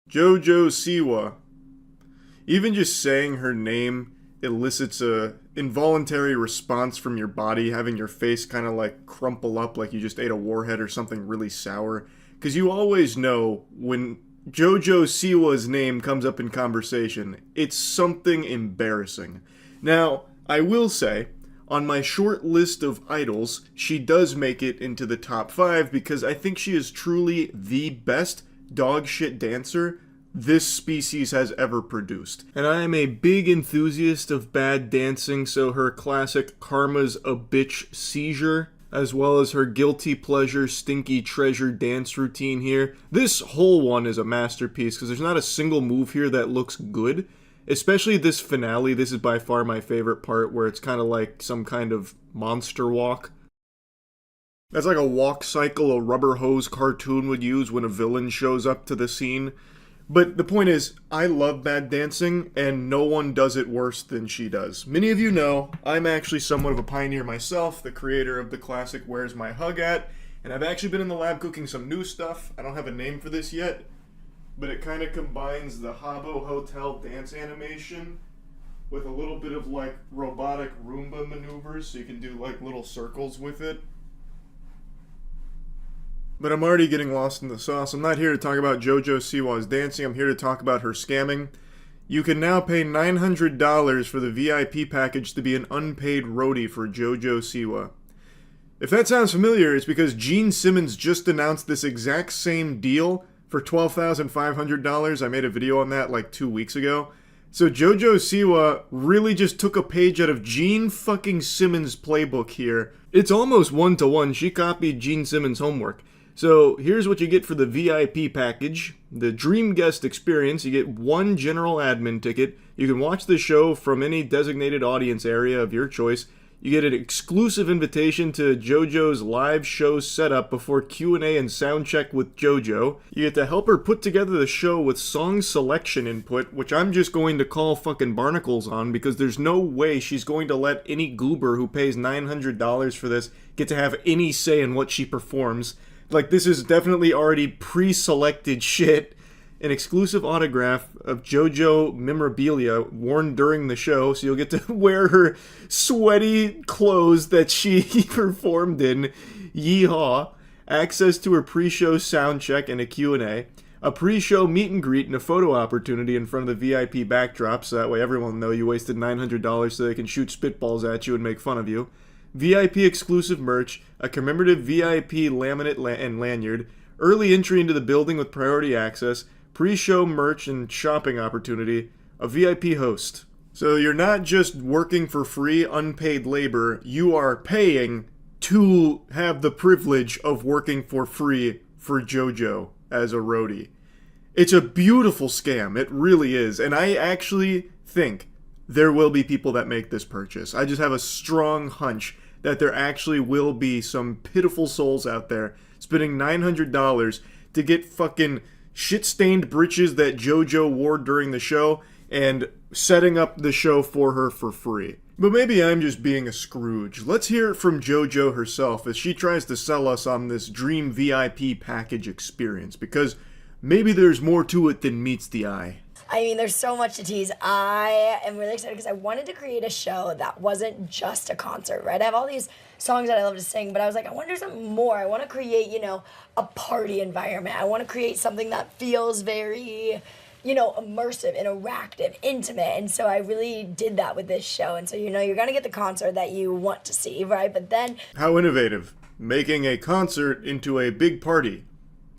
JoJo Siwa. Even just saying her name elicits a involuntary response from your body, having your face kind of like crumple up like you just ate a warhead or something really sour. Because you always know when JoJo Siwa's name comes up in conversation, it's something embarrassing. Now, I will say, on my short list of idols, she does make it into the top 5 because I think she is truly the best dog shit dancer this species has ever produced. And I am a big enthusiast of bad dancing, so her classic Karma's a Bitch seizure, as well as her guilty pleasure stinky treasure dance routine here. This whole one is a masterpiece because there's not a single move here that looks good. Especially this finale, this is by far my favorite part, where it's kind of like some kind of monster walk. That's like a walk cycle a rubber hose cartoon would use when a villain shows up to the scene. But the point is, I love bad dancing, and no one does it worse than she does. Many of you know, I'm actually somewhat of a pioneer myself, the creator of the classic Where's My Hug At? And I've actually been in the lab cooking some new stuff. I don't have a name for this yet, but it kind of combines the Habbo Hotel dance animation with a little bit of like robotic Roomba maneuvers, so you can do like little circles with it. But I'm already getting lost in the sauce. I'm not here to talk about JoJo Siwa's dancing, I'm here to talk about her scamming. You can now pay $900 for the VIP package to be an unpaid roadie for JoJo Siwa. If that sounds familiar, it's because Gene Simmons just announced this exact same deal for $12,500. I made a video on that like 2 weeks ago. So JoJo Siwa really just took a page out of Gene fucking Simmons' playbook here. It's almost one-to-one. She copied Gene Simmons' homework. So here's what you get for the VIP package. The Dream Guest experience. You get 1 general admin ticket. You can watch the show from any designated audience area of your choice. You get an exclusive invitation to JoJo's live show setup before Q&A and sound check with JoJo. You get to help her put together the show with song selection input, which I'm just going to call fucking barnacles on because there's no way she's going to let any goober who pays $900 for this get to have any say in what she performs. Like, this is definitely already pre-selected shit. An exclusive autograph of JoJo memorabilia worn during the show, so you'll get to wear her sweaty clothes that she performed in. Yeehaw. Access to her pre-show sound check and a Q&A. A pre-show meet and greet and a photo opportunity in front of the VIP backdrop, so that way everyone will know you wasted $900 so they can shoot spitballs at you and make fun of you. VIP exclusive merch, a commemorative VIP laminate and lanyard, early entry into the building with priority access, pre-show merch and shopping opportunity, a VIP host. So you're not just working for free, unpaid labor, you are paying to have the privilege of working for free for JoJo as a roadie. It's a beautiful scam, it really is, and I actually think there will be people that make this purchase. I just have a strong hunch that there actually will be some pitiful souls out there spending $900 to get fucking shit-stained breeches that JoJo wore during the show and setting up the show for her for free. But maybe I'm just being a Scrooge. Let's hear it from JoJo herself as she tries to sell us on this dream VIP package experience, because maybe there's more to it than meets the eye. I mean, there's so much to tease. I am really excited because I wanted to create a show that wasn't just a concert, right? I have all these songs that I love to sing, but I was like, I want to do something more. I want to create, a party environment. I want to create something that feels very, immersive, interactive, intimate. And so I really did that with this show. And so, you're going to get the concert that you want to see, right? But then... How innovative. Making a concert into a big party.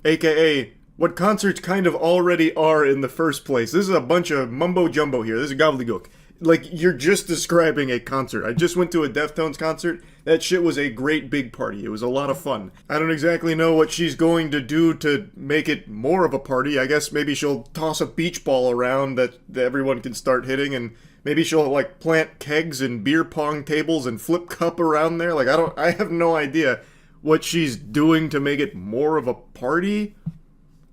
AKA... what concerts kind of already are in the first place. This is a bunch of mumbo-jumbo here. This is gobbledygook. Like, you're just describing a concert. I just went to a Deftones concert. That shit was a great big party. It was a lot of fun. I don't exactly know what she's going to do to make it more of a party. I guess maybe she'll toss a beach ball around that everyone can start hitting, and maybe she'll, like, plant kegs and beer pong tables and flip cup around there. Like, I have no idea what she's doing to make it more of a party.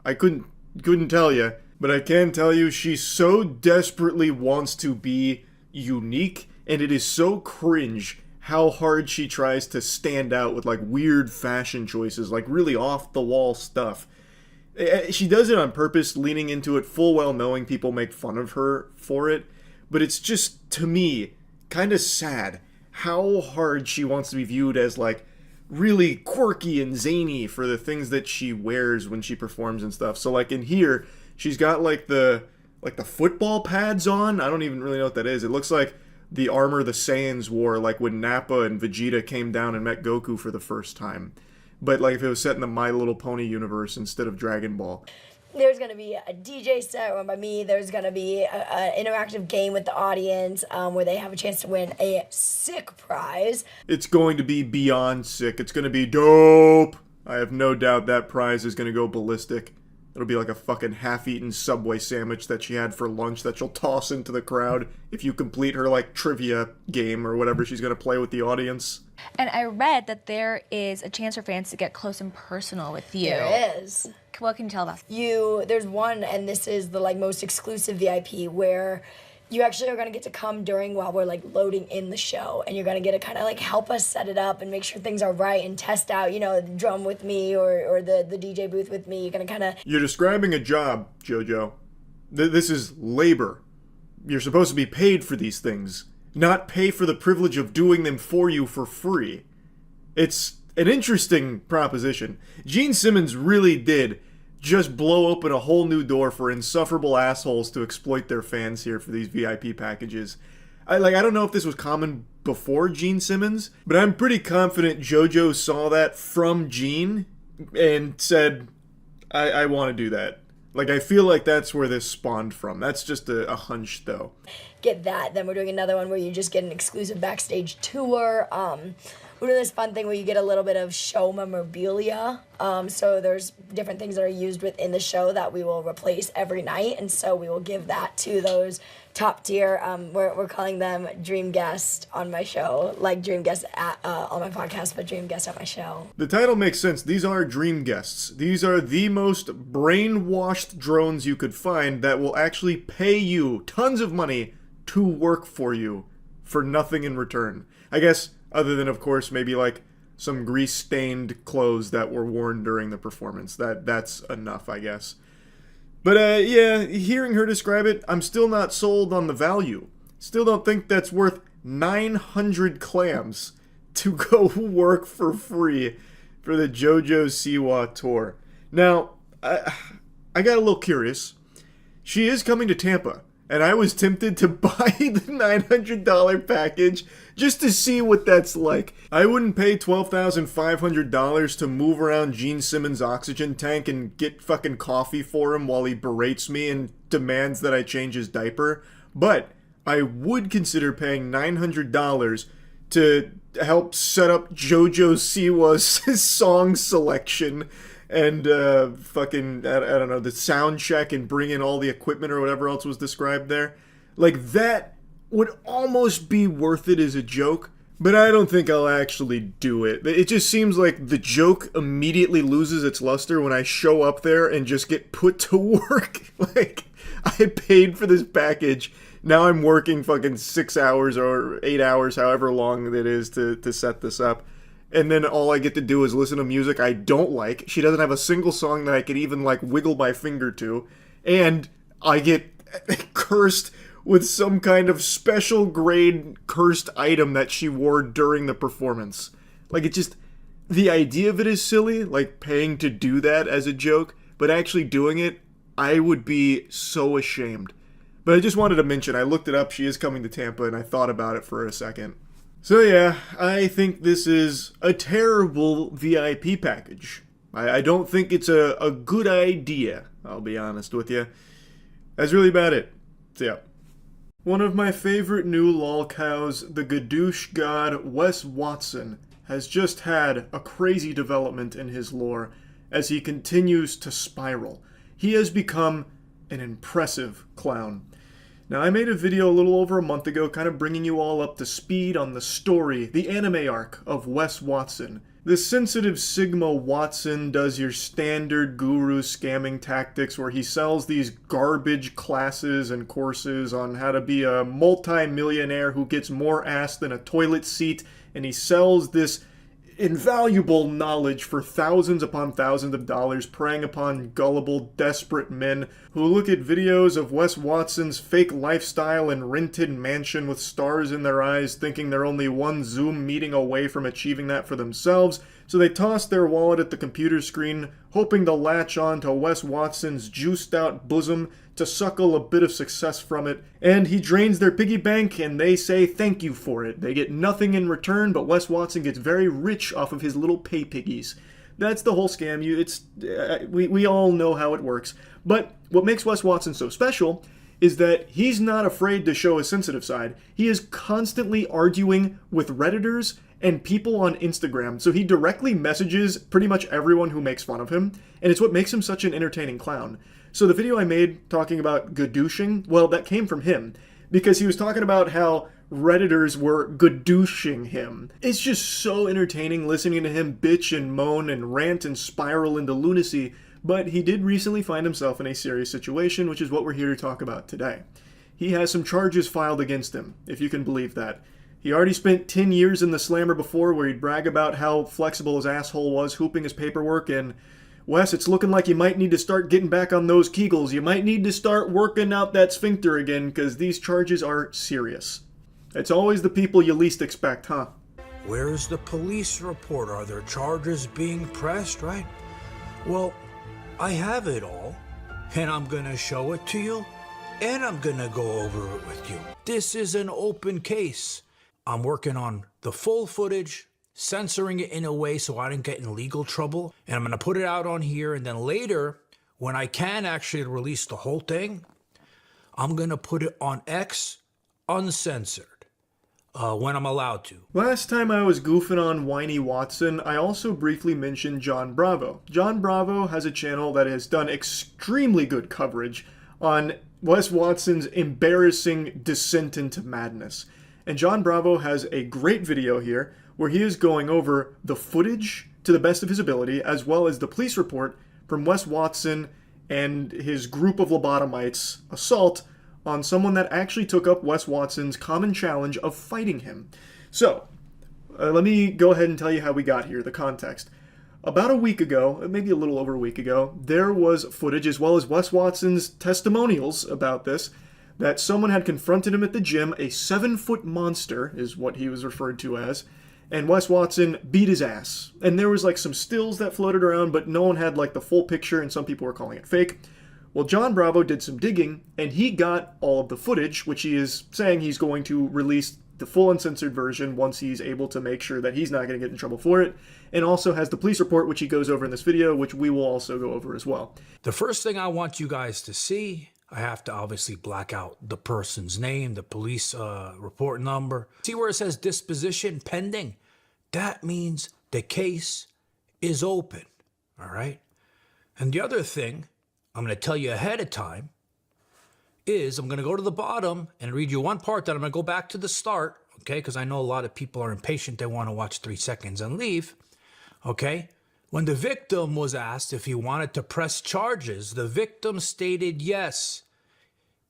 I couldn't tell you, but I can tell you she so desperately wants to be unique, and it is so cringe how hard she tries to stand out with like weird fashion choices, like really off the wall stuff. She does it on purpose, leaning into it full well knowing people make fun of her for it. But it's just, to me, kind of sad how hard she wants to be viewed as, like, really quirky and zany for the things that she wears when she performs and stuff. So, like, in here, she's got, like the football pads on. I don't even really know what that is. It looks like the armor the Saiyans wore, like, when Nappa and Vegeta came down and met Goku for the first time. But, like, if it was set in the My Little Pony universe instead of Dragon Ball. There's going to be a DJ set run by me. There's going to be an interactive game with the audience where they have a chance to win a sick prize. It's going to be beyond sick. It's going to be dope. I have no doubt that prize is going to go ballistic. It'll be like a fucking half-eaten Subway sandwich that she had for lunch that she'll toss into the crowd if you complete her, like, trivia game or whatever she's going to play with the audience. And I read that there is a chance for fans to get close and personal with you. There is. What can you tell us? There's one, and this is the, like, most exclusive VIP, where you actually are going to get to come during while we're, like, loading in the show, and you're going to get to kind of, like, help us set it up and make sure things are right and test out, you know, the drum with me or the DJ booth with me. You're going to kind of... You're describing a job, JoJo. This is labor. You're supposed to be paid for these things, not pay for the privilege of doing them for you for free. It's an interesting proposition. Gene Simmons really did just blow open a whole new door for insufferable assholes to exploit their fans here for these VIP packages. I don't know if this was common before Gene Simmons, but I'm pretty confident JoJo saw that from Gene and said, I want to do that. Like, I feel like that's where this spawned from. That's just a hunch, though. Get that. Then we're doing another one where you just get an exclusive backstage tour. We're doing this fun thing where you get a little bit of show memorabilia. So there's different things that are used within the show that we will replace every night. And so we will give that to those top tier, we're calling them dream guests on my show. Like dream guests on my podcast, but dream guests at my show. The title makes sense. These are dream guests. These are the most brainwashed drones you could find that will actually pay you tons of money to work for you for nothing in return. I guess, other than, of course, maybe like some grease-stained clothes that were worn during the performance. That's enough, I guess. But, yeah, hearing her describe it, I'm still not sold on the value. Still don't think that's worth 900 clams to go work for free for the JoJo Siwa tour. Now, I got a little curious. She is coming to Tampa, and I was tempted to buy the $900 package just to see what that's like. I wouldn't pay $12,500 to move around Gene Simmons' oxygen tank and get fucking coffee for him while he berates me and demands that I change his diaper. But I would consider paying $900 to help set up JoJo Siwa's song selection and fucking, I don't know, the sound check and bring in all the equipment or whatever else was described there. Like, that would almost be worth it as a joke, but I don't think I'll actually do it. It just seems like the joke immediately loses its luster when I show up there and just get put to work. Like, I paid for this package, now I'm working fucking 6 hours or 8 hours, however long it is to set this up. And then all I get to do is listen to music I don't like. She doesn't have a single song that I could even, like, wiggle my finger to. And I get cursed with some kind of special grade cursed item that she wore during the performance. Like, it just... the idea of it is silly, like, paying to do that as a joke. But actually doing it, I would be so ashamed. But I just wanted to mention, I looked it up, she is coming to Tampa, and I thought about it for a second. So yeah, I think this is a terrible VIP package. I don't think it's a good idea, I'll be honest with you. That's really about it. So yeah. One of my favorite new lolcows, the gadoosh god Wes Watson, has just had a crazy development in his lore as he continues to spiral. He has become an impressive clown. Now, I made a video a little over a month ago kind of bringing you all up to speed on the story, the anime arc of Wes Watson. The sensitive Sigma Watson does your standard guru scamming tactics where he sells these garbage classes and courses on how to be a multi-millionaire who gets more ass than a toilet seat, and he sells this invaluable knowledge for thousands upon thousands of dollars, preying upon gullible, desperate men who look at videos of Wes Watson's fake lifestyle and rented mansion with stars in their eyes, thinking they're only one Zoom meeting away from achieving that for themselves, so they toss their wallet at the computer screen, hoping to latch on to Wes Watson's juiced-out bosom to suckle a bit of success from it, and he drains their piggy bank and they say thank you for it. They get nothing in return, but Wes Watson gets very rich off of his little pay piggies. That's the whole scam. We all know how it works. But what makes Wes Watson so special is that he's not afraid to show his sensitive side. He is constantly arguing with Redditors and people on Instagram, so he directly messages pretty much everyone who makes fun of him, and it's what makes him such an entertaining clown. So the video I made talking about gadooshing, well, that came from him, because he was talking about how Redditors were gadooshing him. It's just so entertaining listening to him bitch and moan and rant and spiral into lunacy, but he did recently find himself in a serious situation, which is what we're here to talk about today. He has some charges filed against him, if you can believe that. He already spent 10 years in the slammer before, where he'd brag about how flexible his asshole was, hooping his paperwork, and Wes, it's looking like you might need to start getting back on those Kegels. You might need to start working out that sphincter again, because these charges are serious. It's always the people you least expect, huh? Where's the police report? Are there charges being pressed, right? Well, I have it all, and I'm gonna show it to you, and I'm gonna go over it with you. This is an open case. I'm working on the full footage, censoring it in a way so I don't get in legal trouble, and I'm gonna put it out on here, and then later, when I can actually release the whole thing, I'm gonna put it on X uncensored. When I'm allowed to. Last time I was goofing on Whiny Watson, I also briefly mentioned John Bravo. John Bravo has a channel that has done extremely good coverage on Wes Watson's embarrassing descent into madness. And John Bravo has a great video here where he is going over the footage to the best of his ability, as well as the police report from Wes Watson and his group of lobotomites assault on someone that actually took up Wes Watson's common challenge of fighting him. So, let me go ahead and tell you how we got here, the context. About a week ago, maybe a little over a week ago, there was footage, as well as Wes Watson's testimonials about this, that someone had confronted him at the gym. A 7-foot monster is what he was referred to as, and Wes Watson beat his ass. And there was like some stills that floated around, but no one had like the full picture, and some people were calling it fake. Well, John Bravo did some digging, and he got all of the footage, which he is saying he's going to release the full uncensored version once he's able to make sure that he's not going to get in trouble for it, and also has the police report, which he goes over in this video, which we will also go over as well. The first thing I want you guys to see, I have to obviously black out the person's name, the police report number. See where it says disposition pending? That means the case is open, all right? And the other thing I'm going to tell you ahead of time is I'm going to go to the bottom and read you one part that I'm going to go back to the start, okay? Because I know a lot of people are impatient. They want to watch 3 seconds and leave, okay? When the victim was asked if he wanted to press charges, the victim stated yes.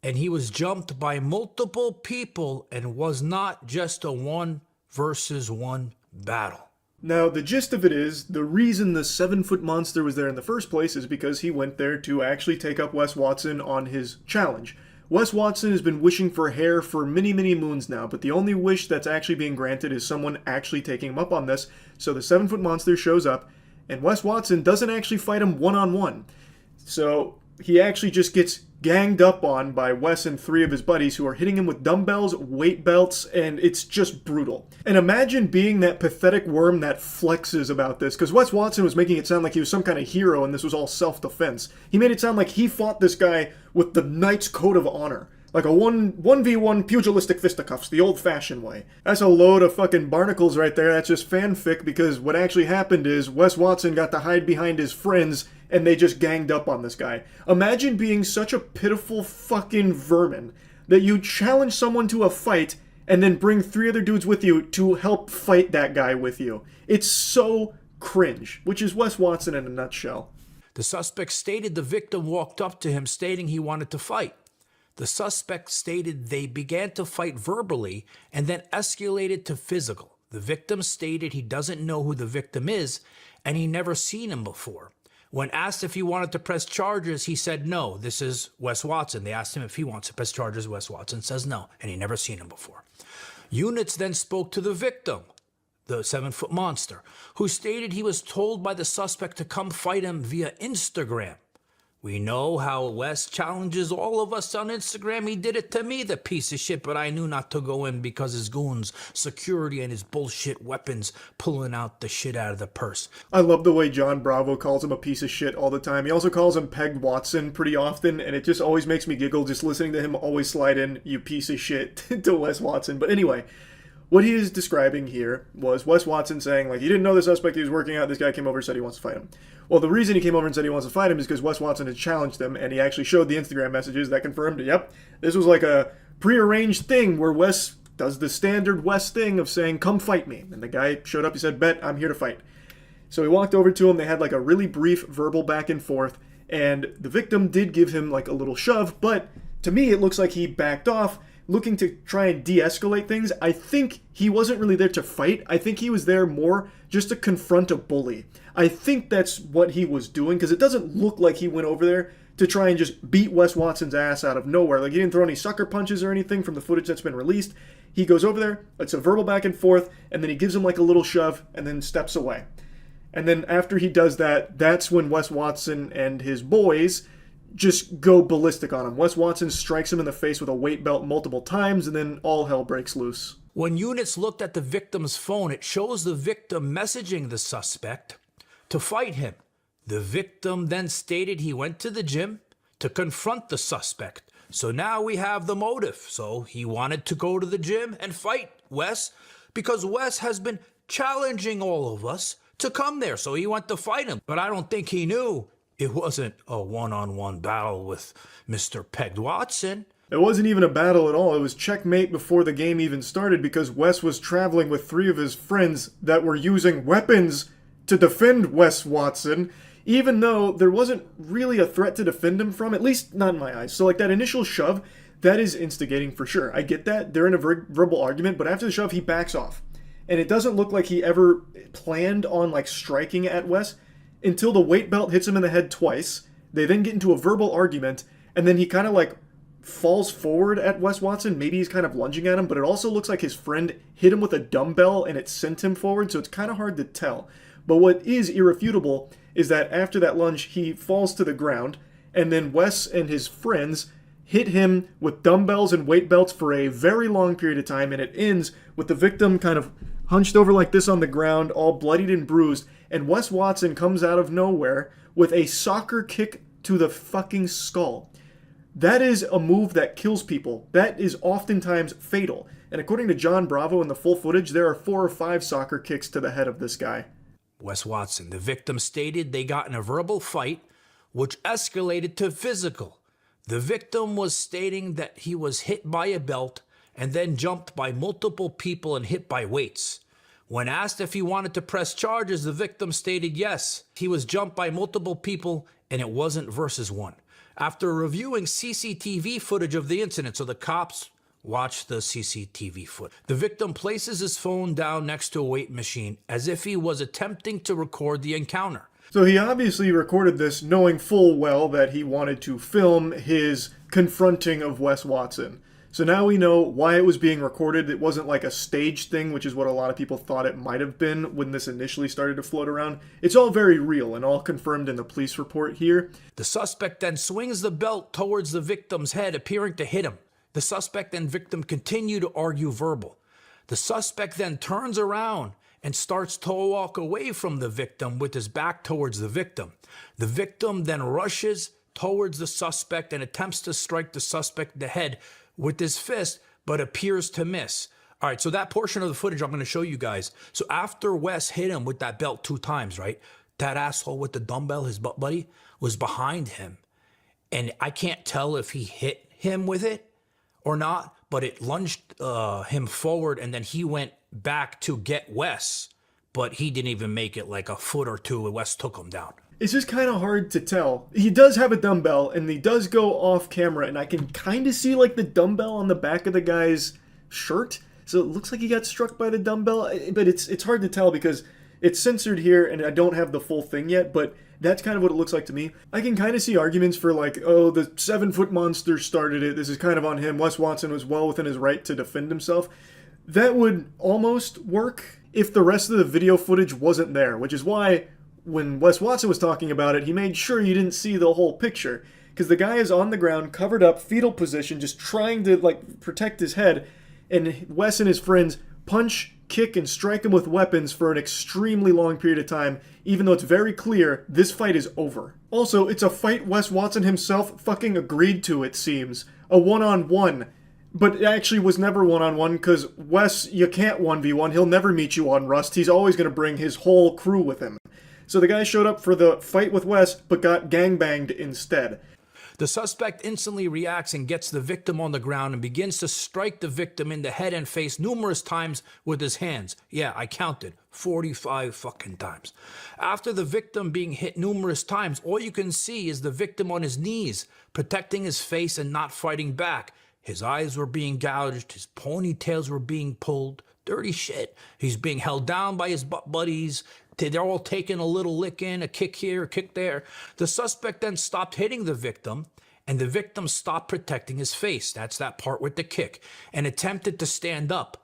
And he was jumped by multiple people and was not just a 1-versus-1 battle. Now, the gist of it is, the reason the 7-foot monster was there in the first place is because he went there to actually take up Wes Watson on his challenge. Wes Watson has been wishing for hair for many, many moons now, but the only wish that's actually being granted is someone actually taking him up on this. So the 7-foot monster shows up, and Wes Watson doesn't actually fight him one-on-one. So he actually just gets ganged up on by Wes and 3 of his buddies who are hitting him with dumbbells, weight belts, and it's just brutal. And imagine being that pathetic worm that flexes about this, because Wes Watson was making it sound like he was some kind of hero and this was all self-defense. He made it sound like he fought this guy with the Knight's Code of Honor. Like a 1v1 pugilistic fisticuffs, the old-fashioned way. That's a load of fucking barnacles right there. That's just fanfic, because what actually happened is Wes Watson got to hide behind his friends and they just ganged up on this guy. Imagine being such a pitiful fucking vermin that you challenge someone to a fight and then bring 3 other dudes with you to help fight that guy with you. It's so cringe, which is Wes Watson in a nutshell. The suspect stated the victim walked up to him stating he wanted to fight. The suspect stated they began to fight verbally and then escalated to physical. The victim stated he doesn't know who the victim is and he never seen him before. When asked if he wanted to press charges, he said no. This is Wes Watson. They asked him if he wants to press charges. Wes Watson says no, and he never seen him before. Units then spoke to the victim, the 7-foot monster, who stated he was told by the suspect to come fight him via Instagram. We know how Wes challenges all of us on Instagram. He did it to me, the piece of shit, but I knew not to go in because his goons, security, and his bullshit weapons pulling out the shit out of the purse. I love the way John Bravo calls him a piece of shit all the time. He also calls him Peg Watson pretty often, and it just always makes me giggle just listening to him always slide in, you piece of shit, to Wes Watson. But anyway, what he is describing here was Wes Watson saying, like, he didn't know the suspect he was working out. This guy came over and said he wants to fight him. Well, the reason he came over and said he wants to fight him is because Wes Watson had challenged him, and he actually showed the Instagram messages that confirmed, yep, this was like a prearranged thing where Wes does the standard Wes thing of saying, come fight me. And the guy showed up, he said, bet, I'm here to fight. So he walked over to him, they had like a really brief verbal back and forth, and the victim did give him like a little shove, but to me it looks like he backed off, looking to try and de-escalate things. I think he wasn't really there to fight. I think he was there more just to confront a bully. I think that's what he was doing, because it doesn't look like he went over there to try and just beat Wes Watson's ass out of nowhere. Like, he didn't throw any sucker punches or anything from the footage that's been released. He goes over there, it's a verbal back and forth, and then he gives him like a little shove and then steps away. And then after he does that, that's when Wes Watson and his boys just go ballistic on him. Wes Watson strikes him in the face with a weight belt multiple times, and then all hell breaks loose. When units looked at the victim's phone, it shows the victim messaging the suspect to fight him. The victim then stated he went to the gym to confront the suspect. So now we have the motive. So he wanted to go to the gym and fight Wes because Wes has been challenging all of us to come there. So he went to fight him. But I don't think he knew it wasn't a one-on-one battle with Mr. Peg Watson. It wasn't even a battle at all. It was checkmate before the game even started, because Wes was traveling with 3 of his friends that were using weapons to defend Wes Watson, even though there wasn't really a threat to defend him from, at least not in my eyes. So like that initial shove, that is instigating for sure. I get that. They're in a verbal argument, but after the shove, he backs off. And it doesn't look like he ever planned on like striking at Wes until the weight belt hits him in the head twice. They then get into a verbal argument, and then he kind of like falls forward at Wes Watson. Maybe he's kind of lunging at him, but it also looks like his friend hit him with a dumbbell and it sent him forward, so it's kind of hard to tell. But what is irrefutable is that after that lunge, he falls to the ground, and then Wes and his friends hit him with dumbbells and weight belts for a very long period of time, and it ends with the victim kind of hunched over like this on the ground, all bloodied and bruised, and Wes Watson comes out of nowhere with a soccer kick to the fucking skull. That is a move that kills people. That is oftentimes fatal. And according to John Bravo in the full footage, there are 4 or 5 soccer kicks to the head of this guy. Wes Watson, the victim stated they got in a verbal fight, which escalated to physical. The victim was stating that he was hit by a belt and then jumped by multiple people and hit by weights. When asked if he wanted to press charges, the victim stated yes. He was jumped by multiple people and it wasn't versus one. After reviewing CCTV footage of the incident, so the cops watched the CCTV footage, the victim places his phone down next to a weight machine as if he was attempting to record the encounter. So he obviously recorded this knowing full well that he wanted to film his confronting of Wes Watson. So now we know why it was being recorded. It wasn't like a staged thing, which is what a lot of people thought it might have been when this initially started to float around. It's all very real and all confirmed in the police report here. The suspect then swings the belt towards the victim's head, appearing to hit him. The suspect and victim continue to argue verbal. The suspect then turns around and starts to walk away from the victim with his back towards the victim. The victim then rushes towards the suspect and attempts to strike the suspect in the head with his fist, but appears to miss. All right, so that portion of the footage I'm going to show you guys. So after Wes hit him with that belt 2 times, right? That asshole with the dumbbell, his butt buddy, was behind him. And I can't tell if he hit him with it or not, but it lunged him forward, and then he went back to get Wes, but he didn't even make it like a foot or 2, and Wes took him down. It's just kind of hard to tell. He does have a dumbbell, and he does go off camera, and I can kind of see like the dumbbell on the back of the guy's shirt. So it looks like he got struck by the dumbbell, but it's hard to tell because it's censored here and I don't have the full thing yet, but that's kind of what it looks like to me. I can kind of see arguments for like, oh, the 7-foot monster started it. This is kind of on him. Wes Watson was well within his right to defend himself. That would almost work if the rest of the video footage wasn't there, which is why when Wes Watson was talking about it, he made sure you didn't see the whole picture. Because the guy is on the ground, covered up, fetal position, just trying to like protect his head, and Wes and his friends punch, kick, and strike him with weapons for an extremely long period of time, even though it's very clear this fight is over. Also, it's a fight Wes Watson himself fucking agreed to, it seems. A one-on-one. But it actually was never one-on-one, because Wes, you can't 1v1. He'll never meet you on Rust. He's always going to bring his whole crew with him. So the guy showed up for the fight with Wes, but got gangbanged instead. The suspect instantly reacts and gets the victim on the ground and begins to strike the victim in the head and face numerous times with his hands. Yeah, I counted 45 fucking times. After the victim being hit numerous times, all you can see is the victim on his knees, protecting his face and not fighting back. His eyes were being gouged, his ponytails were being pulled. Dirty shit. He's being held down by his butt buddies. They're all taking a little lick in, a kick here, a kick there. The suspect then stopped hitting the victim, and the victim stopped protecting his face. That's that part with the kick, and attempted to stand up.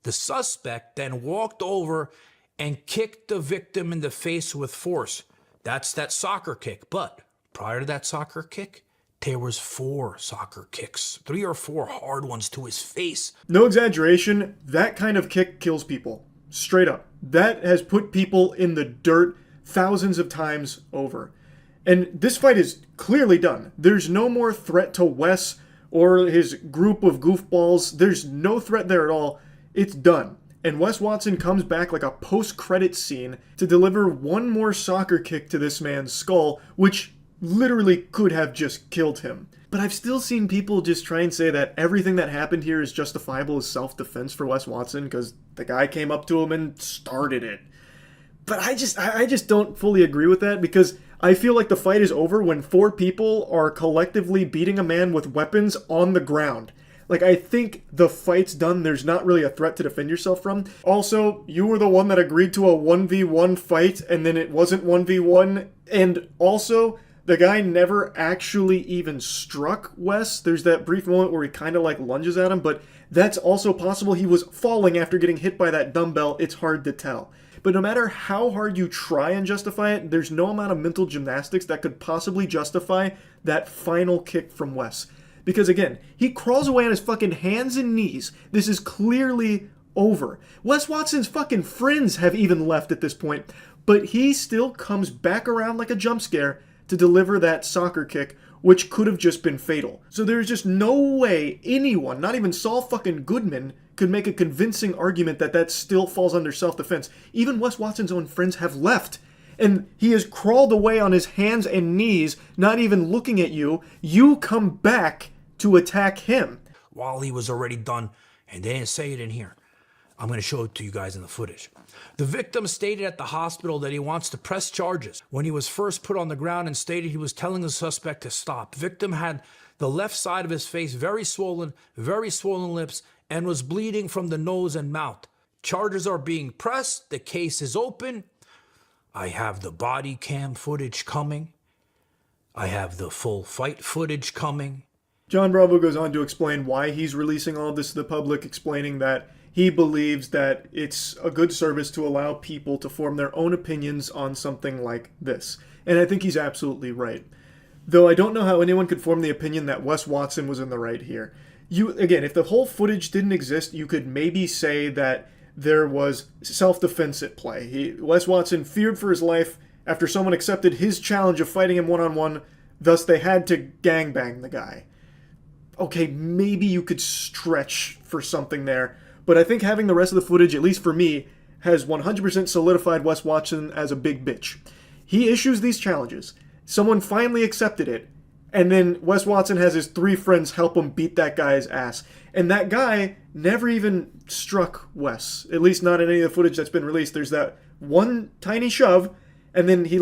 The suspect then walked over and kicked the victim in the face with force. That's that soccer kick. But prior to that soccer kick, there was 4 soccer kicks, 3 or 4 hard ones to his face. No exaggeration, that kind of kick kills people. Straight up. That has put people in the dirt thousands of times over. And this fight is clearly done. There's no more threat to Wes or his group of goofballs. There's no threat there at all. It's done. And Wes Watson comes back like a post-credit scene to deliver one more soccer kick to this man's skull, which literally could have just killed him. But I've still seen people just try and say that everything that happened here is justifiable as self-defense for Wes Watson because the guy came up to him and started it. But I just don't fully agree with that because I feel like the fight is over when 4 people are collectively beating a man with weapons on the ground. Like, I think the fight's done. There's not really a threat to defend yourself from. Also, you were the one that agreed to a 1v1 fight and then it wasn't 1v1. And also, the guy never actually even struck Wes. There's that brief moment where he kind of like lunges at him, but that's also possible he was falling after getting hit by that dumbbell. It's hard to tell. But no matter how hard you try and justify it, there's no amount of mental gymnastics that could possibly justify that final kick from Wes. Because again, he crawls away on his fucking hands and knees. This is clearly over. Wes Watson's fucking friends have even left at this point, but he still comes back around like a jump scare to deliver that soccer kick, which could have just been fatal. So there's just no way anyone, not even Saul fucking Goodman, could make a convincing argument that that still falls under self-defense. Even Wes Watson's own friends have left. And he has crawled away on his hands and knees, not even looking at you. You come back to attack him. While he was already done, and they didn't say it in here. I'm going to show it to you guys in the footage. The victim stated at the hospital that he wants to press charges. When he was first put on the ground and stated he was telling the suspect to stop. Victim had the left side of his face very swollen lips, and was bleeding from the nose and mouth. Charges are being pressed. The case is open. I have the body cam footage coming. I have the full fight footage coming. John Bravo goes on to explain why he's releasing all of this to the public, explaining that he believes that it's a good service to allow people to form their own opinions on something like this. And I think he's absolutely right. Though I don't know how anyone could form the opinion that Wes Watson was in the right here. Again, if the whole footage didn't exist, you could maybe say that there was self-defense at play. Wes Watson feared for his life after someone accepted his challenge of fighting him one-on-one, thus they had to gangbang the guy. Okay, maybe you could stretch for something there, but I think having the rest of the footage, at least for me, has 100% solidified Wes Watson as a big bitch. He issues these challenges. Someone finally accepted it, and then Wes Watson has his 3 friends help him beat that guy's ass. And that guy never even struck Wes, at least not in any of the footage that's been released. There's that one tiny shove, and then he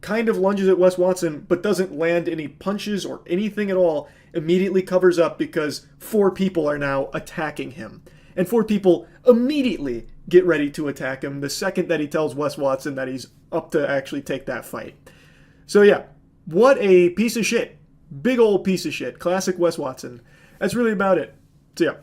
kind of lunges at Wes Watson, but doesn't land any punches or anything at all, immediately covers up because 4 people are now attacking him. and 4 people immediately get ready to attack him the second that he tells Wes Watson that he's up to actually take that fight. So yeah, what a piece of shit. Big old piece of shit. Classic Wes Watson. That's really about it. So yeah.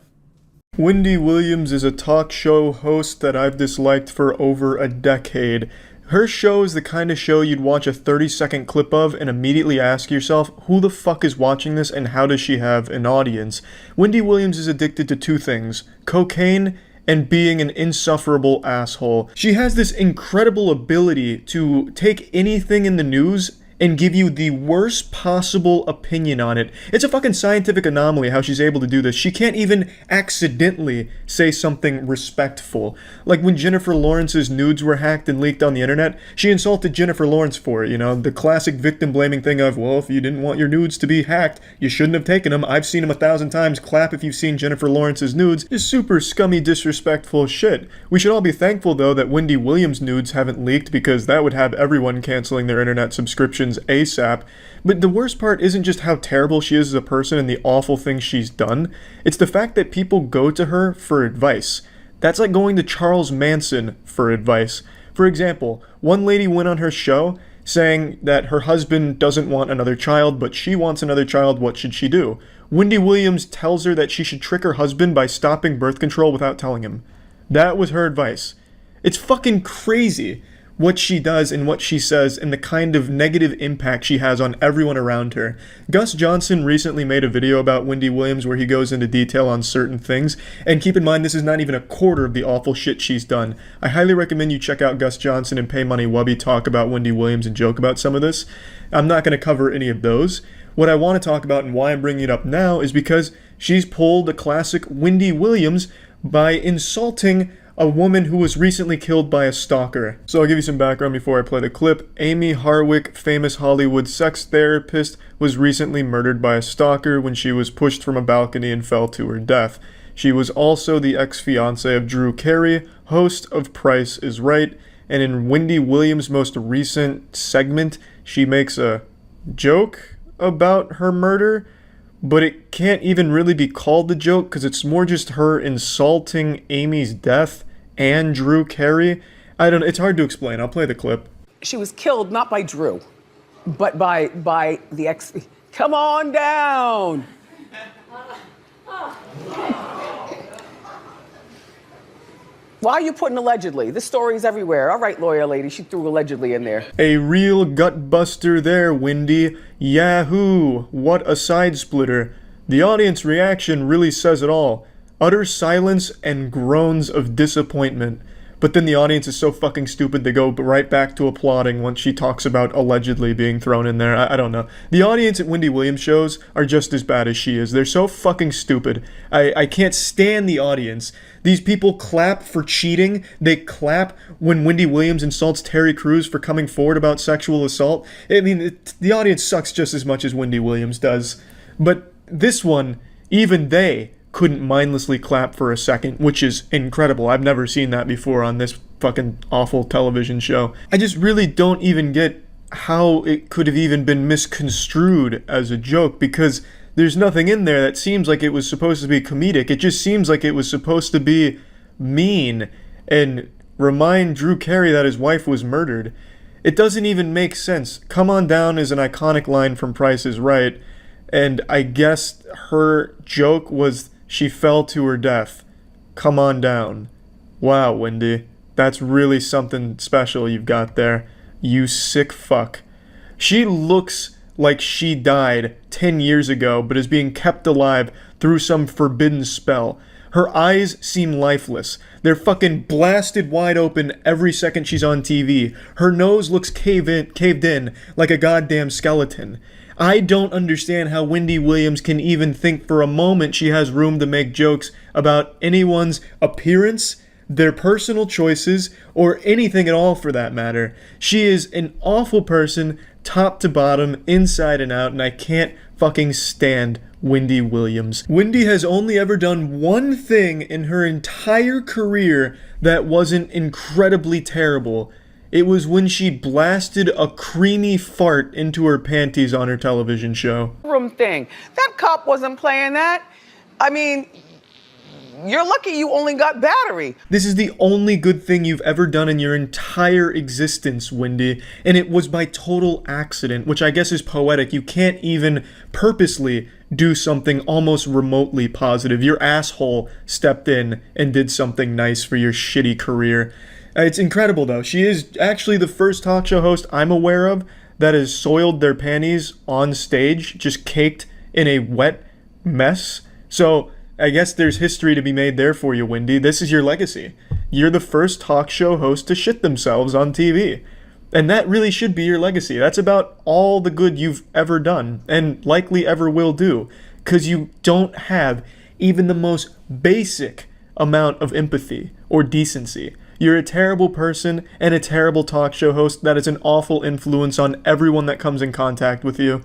Wendy Williams is a talk show host that I've disliked for over a decade. Her show is the kind of show you'd watch a 30-second clip of and immediately ask yourself, who the fuck is watching this and how does she have an audience? Wendy Williams is addicted to 2 things, cocaine and being an insufferable asshole. She has this incredible ability to take anything in the news and give you the worst possible opinion on it. It's a fucking scientific anomaly how she's able to do this. She can't even accidentally say something respectful. Like when Jennifer Lawrence's nudes were hacked and leaked on the internet, she insulted Jennifer Lawrence for it, you know, the classic victim blaming thing of, well, if you didn't want your nudes to be hacked, you shouldn't have taken them. I've seen them 1,000 times. Clap if you've seen Jennifer Lawrence's nudes. Is super scummy, disrespectful shit. We should all be thankful though that Wendy Williams' nudes haven't leaked, because that would have everyone canceling their internet subscriptions ASAP. But the worst part isn't just how terrible she is as a person and the awful things she's done. It's the fact that people go to her for advice. That's like going to Charles Manson for advice. For example, one lady went on her show saying that her husband doesn't want another child, but she wants another child. What should she do? Wendy Williams tells her that she should trick her husband by stopping birth control without telling him. That was her advice. It's fucking crazy what she does and what she says and the kind of negative impact she has on everyone around her. Gus Johnson recently made a video about Wendy Williams where he goes into detail on certain things, and keep in mind this is not even a quarter of the awful shit she's done. I highly recommend you check out Gus Johnson and Pay Money Wubby talk about Wendy Williams and joke about some of this. I'm not going to cover any of those. What I want to talk about and why I'm bringing it up now is because she's pulled a classic Wendy Williams by insulting a woman who was recently killed by a stalker. So I'll give you some background before I play the clip. Amy Harwick, famous Hollywood sex therapist, was recently murdered by a stalker when she was pushed from a balcony and fell to her death. She was also the ex-fiancée of Drew Carey, host of Price is Right, and in Wendy Williams' most recent segment, she makes a joke about her murder, but it can't even really be called a joke because it's more just her insulting Amy's death and Drew Carey. I don't know, it's hard to explain. I'll play the clip. She was killed not by Drew, but by the ex. Come on down. Why are you putting allegedly? This story's everywhere. All right, lawyer lady, she threw allegedly in there. A real gut buster there, Wendy. Yahoo! What a side splitter. The audience reaction really says it all. Utter silence and groans of disappointment. But then the audience is so fucking stupid they go right back to applauding once she talks about allegedly being thrown in there. I don't know. The audience at Wendy Williams shows are just as bad as she is. They're so fucking stupid. I can't stand the audience. These people clap for cheating. They clap when Wendy Williams insults Terry Crews for coming forward about sexual assault. I mean, the audience sucks just as much as Wendy Williams does. But this one, even they couldn't mindlessly clap for a second, which is incredible. I've never seen that before on this fucking awful television show. I just really don't even get how it could have even been misconstrued as a joke, because there's nothing in there that seems like it was supposed to be comedic. It just seems like it was supposed to be mean and remind Drew Carey that his wife was murdered. It doesn't even make sense. Come on down is an iconic line from Price is Right, and I guess her joke was she fell to her death. Come on down. Wow, Wendy. That's really something special you've got there. You sick fuck. She looks like she died 10 years ago, but is being kept alive through some forbidden spell. Her eyes seem lifeless. They're fucking blasted wide open every second she's on TV. Her nose looks caved in like a goddamn skeleton. I don't understand how Wendy Williams can even think for a moment she has room to make jokes about anyone's appearance, their personal choices, or anything at all for that matter. She is an awful person, top to bottom, inside and out, and I can't fucking stand Wendy Williams. Wendy has only ever done one thing in her entire career that wasn't incredibly terrible. It was when she blasted a creamy fart into her panties on her television show. Room thing. That cop wasn't playing that. I mean, You're lucky you only got battery. This is the only good thing you've ever done in your entire existence, Wendy, and it was by total accident, which I guess is poetic. You can't even purposely do something almost remotely positive. Your asshole stepped in and did something nice for your shitty career. It's incredible, though. She is actually the first talk show host I'm aware of that has soiled their panties on stage, just caked in a wet mess. So I guess there's history to be made there for you, Wendy. This is your legacy. You're the first talk show host to shit themselves on TV. And that really should be your legacy. That's about all the good you've ever done, and likely ever will do, because you don't have even the most basic amount of empathy or decency. You're a terrible person and a terrible talk show host that is an awful influence on everyone that comes in contact with you.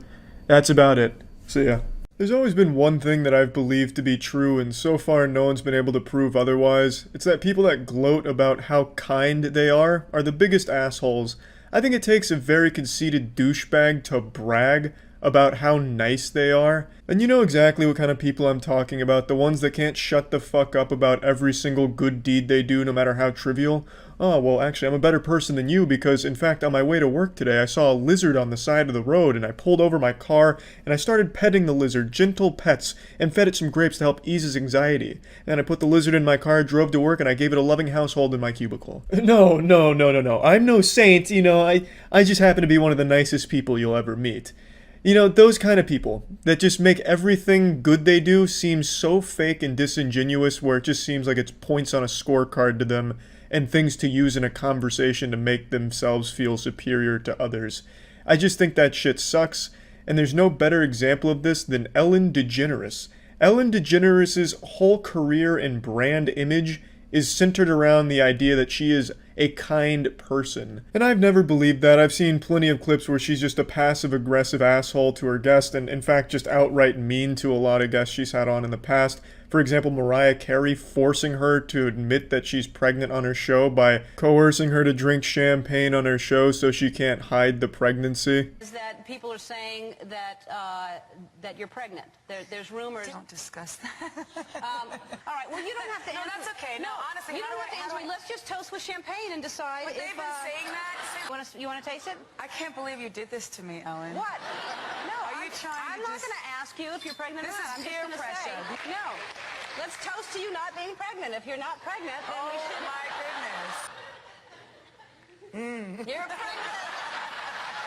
That's about it. See ya. There's always been one thing that I've believed to be true, and so far no one's been able to prove otherwise. It's that people that gloat about how kind they are the biggest assholes. I think it takes a very conceited douchebag to brag about how nice they are. And you know exactly what kind of people I'm talking about, the ones that can't shut the fuck up about every single good deed they do, no matter how trivial. Oh, well, actually, I'm a better person than you because, in fact, on my way to work today, I saw a lizard on the side of the road, and I pulled over my car, and I started petting the lizard, gentle pets, and fed it some grapes to help ease its anxiety. And I put the lizard in my car, drove to work, and I gave it a loving household in my cubicle. No. I'm no saint, I just happen to be one of the nicest people you'll ever meet. You know, those kind of people that just make everything good they do seem so fake and disingenuous where it just seems like it's points on a scorecard to them and things to use in a conversation to make themselves feel superior to others. I just think that shit sucks, and there's no better example of this than Ellen DeGeneres. Ellen DeGeneres' whole career and brand image is centered around the idea that she is a kind person. And I've never believed that. I've seen plenty of clips where she's just a passive-aggressive asshole to her guest, and in fact just outright mean to a lot of guests she's had on in the past. For example, Mariah Carey forcing her to admit that she's pregnant on her show by coercing her to drink champagne on her show so she can't hide the pregnancy. Is that people are saying that that you're pregnant? There's rumors. Don't discuss that. All right. Well, you don't have to. No, answer. that's okay. No, honestly, you how don't do have to I- how answer do me. I- Let's just toast with champagne and decide. But they've been saying that. You want to taste it? I can't believe you did this to me, Ellen. What? No. Are you trying I'm to not just- going to ask you if you're pregnant This or not. is I'm peer just going to say pressure. no. Let's toast to you not being pregnant. If you're not pregnant, then Oh we should. my goodness. You're pregnant.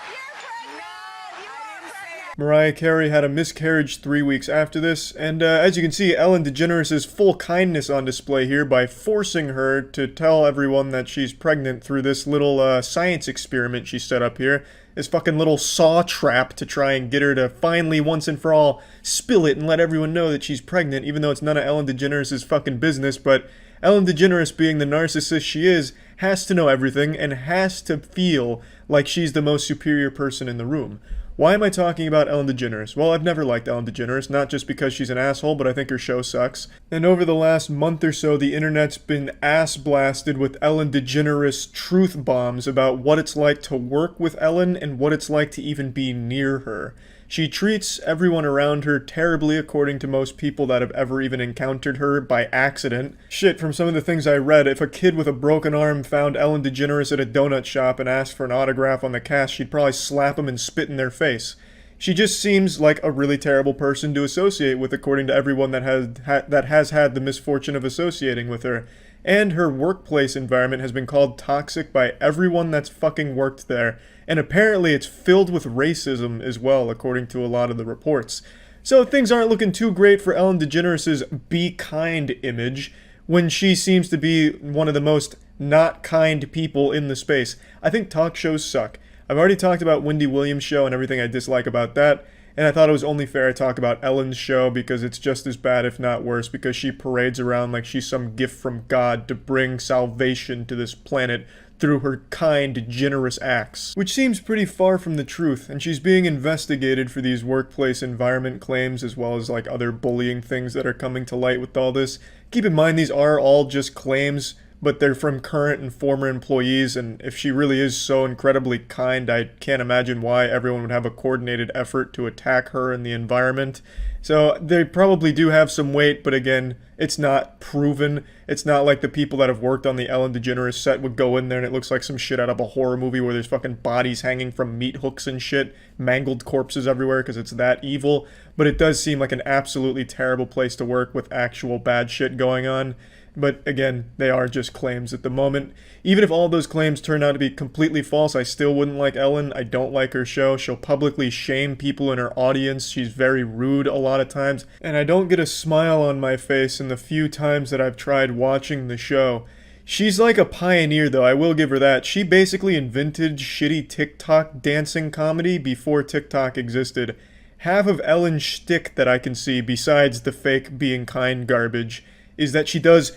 You're pregnant. You I are didn't say pregnant. Mariah Carey had a miscarriage 3 weeks after this, and as you can see, Ellen DeGeneres' full kindness on display here by forcing her to tell everyone that she's pregnant through this little science experiment she set up here. This fucking little saw trap to try and get her to finally, once and for all, spill it and let everyone know that she's pregnant, even though it's none of Ellen DeGeneres' fucking business. But Ellen DeGeneres, being the narcissist she is, has to know everything and has to feel like she's the most superior person in the room. Why am I talking about Ellen DeGeneres? Well, I've never liked Ellen DeGeneres, not just because she's an asshole, but I think her show sucks. And over the last month or so, the internet's been ass blasted with Ellen DeGeneres truth bombs about what it's like to work with Ellen and what it's like to even be near her. She treats everyone around her terribly, according to most people that have ever even encountered her by accident. Shit, from some of the things I read, if a kid with a broken arm found Ellen DeGeneres at a donut shop and asked for an autograph on the cash, she'd probably slap him and spit in their face. She just seems like a really terrible person to associate with, according to everyone that has had the misfortune of associating with her. And her workplace environment has been called toxic by everyone that's fucking worked there. And apparently it's filled with racism as well, according to a lot of the reports. So things aren't looking too great for Ellen DeGeneres' be kind image, when she seems to be one of the most not kind people in the space. I think talk shows suck. I've already talked about Wendy Williams' show and everything I dislike about that, and I thought it was only fair to talk about Ellen's show because it's just as bad, if not worse, because she parades around like she's some gift from God to bring salvation to this planet through her kind, generous acts. Which seems pretty far from the truth, and she's being investigated for these workplace environment claims as well as like other bullying things that are coming to light with all this. Keep in mind these are all just claims, but they're from current and former employees, and if she really is so incredibly kind, I can't imagine why everyone would have a coordinated effort to attack her and the environment. So they probably do have some weight, but again, it's not proven. It's not like the people that have worked on the Ellen DeGeneres set would go in there and it looks like some shit out of a horror movie where there's fucking bodies hanging from meat hooks and shit, mangled corpses everywhere because it's that evil. But it does seem like an absolutely terrible place to work with actual bad shit going on. But again, they are just claims at the moment. Even if all those claims turn out to be completely false, I still wouldn't like Ellen. I don't like her show. She'll publicly shame people in her audience. She's very rude a lot of times. And I don't get a smile on my face in the few times that I've tried watching the show. She's like a pioneer, though. I will give her that. She basically invented shitty TikTok dancing comedy before TikTok existed. Half of Ellen's shtick that I can see, besides the fake being kind garbage, is that she does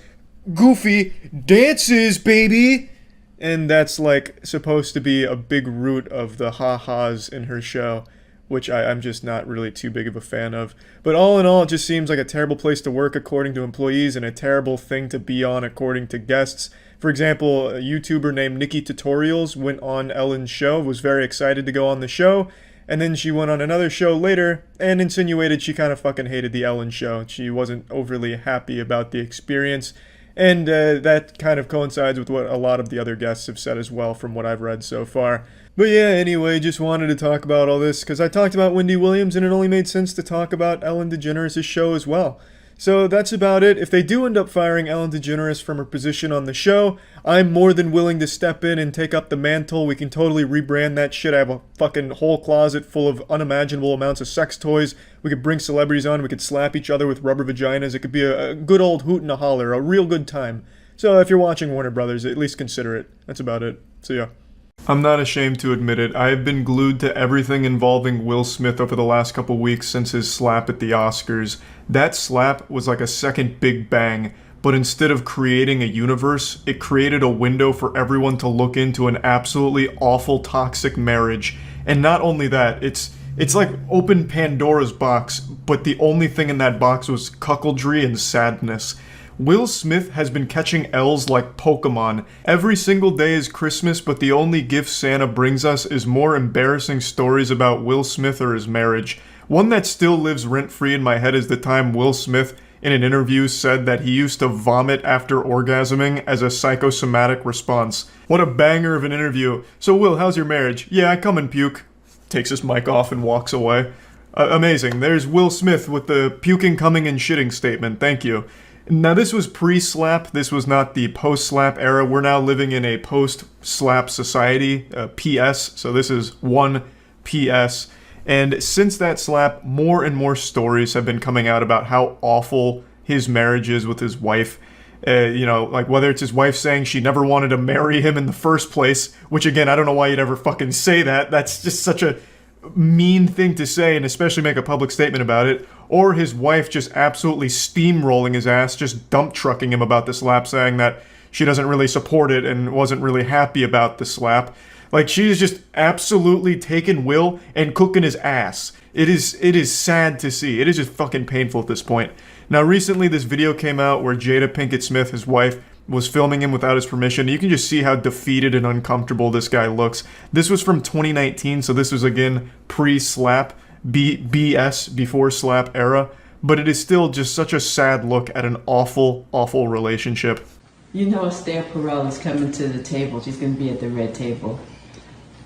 goofy dances, baby! And that's like supposed to be a big root of the ha-has in her show, which I'm just not really too big of a fan of. But all in all, it just seems like a terrible place to work according to employees and a terrible thing to be on according to guests. For example, a YouTuber named Nikki Tutorials went on Ellen's show, was very excited to go on the show, and then she went on another show later and insinuated she kind of fucking hated the Ellen show. She wasn't overly happy about the experience. And that kind of coincides with what a lot of the other guests have said as well from what I've read so far. But yeah, anyway, just wanted to talk about all this because I talked about Wendy Williams and it only made sense to talk about Ellen DeGeneres' show as well. So that's about it. If they do end up firing Ellen DeGeneres from her position on the show, I'm more than willing to step in and take up the mantle. We can totally rebrand that shit. I have a fucking whole closet full of unimaginable amounts of sex toys. We could bring celebrities on. We could slap each other with rubber vaginas. It could be a good old hoot and a holler, a real good time. So if you're watching Warner Brothers, at least consider it. That's about it. See ya. I'm not ashamed to admit it. I have been glued to everything involving Will Smith over the last couple weeks since his slap at the Oscars. That slap was like a second Big Bang, but instead of creating a universe, it created a window for everyone to look into an absolutely awful toxic marriage. And not only that, it's like open Pandora's box, but the only thing in that box was cuckoldry and sadness. Will Smith has been catching L's like Pokemon. Every single day is Christmas, but the only gift Santa brings us is more embarrassing stories about Will Smith or his marriage. One that still lives rent-free in my head is the time Will Smith, in an interview, said that he used to vomit after orgasming as a psychosomatic response. What a banger of an interview. So Will, how's your marriage? Yeah, I come and puke. Takes his mic off and walks away. Amazing. There's Will Smith with the puking, coming, and shitting statement. Thank you. Now, this was pre-slap. This was not the post-slap era. We're now living in a post-slap society, PS. So this is 1 PS. And since that slap, more and more stories have been coming out about how awful his marriage is with his wife. Like whether it's his wife saying she never wanted to marry him in the first place, which again, I don't know why you'd ever fucking say that. That's just such a mean thing to say, and especially make a public statement about it. Or his wife just absolutely steamrolling his ass, just dump trucking him about the slap, saying that she doesn't really support it and wasn't really happy about the slap. Like, she's just absolutely taking Will and cooking his ass. It is sad to see. It is just fucking painful at this point. Now, recently this video came out where Jada Pinkett Smith, his wife, was filming him without his permission. You can just see how defeated and uncomfortable this guy looks. This was from 2019, so this was again pre-slap, BS, before slap era. But it is still just such a sad look at an awful, awful relationship. You know Esther Perel is coming to the table. She's going to be at the red table.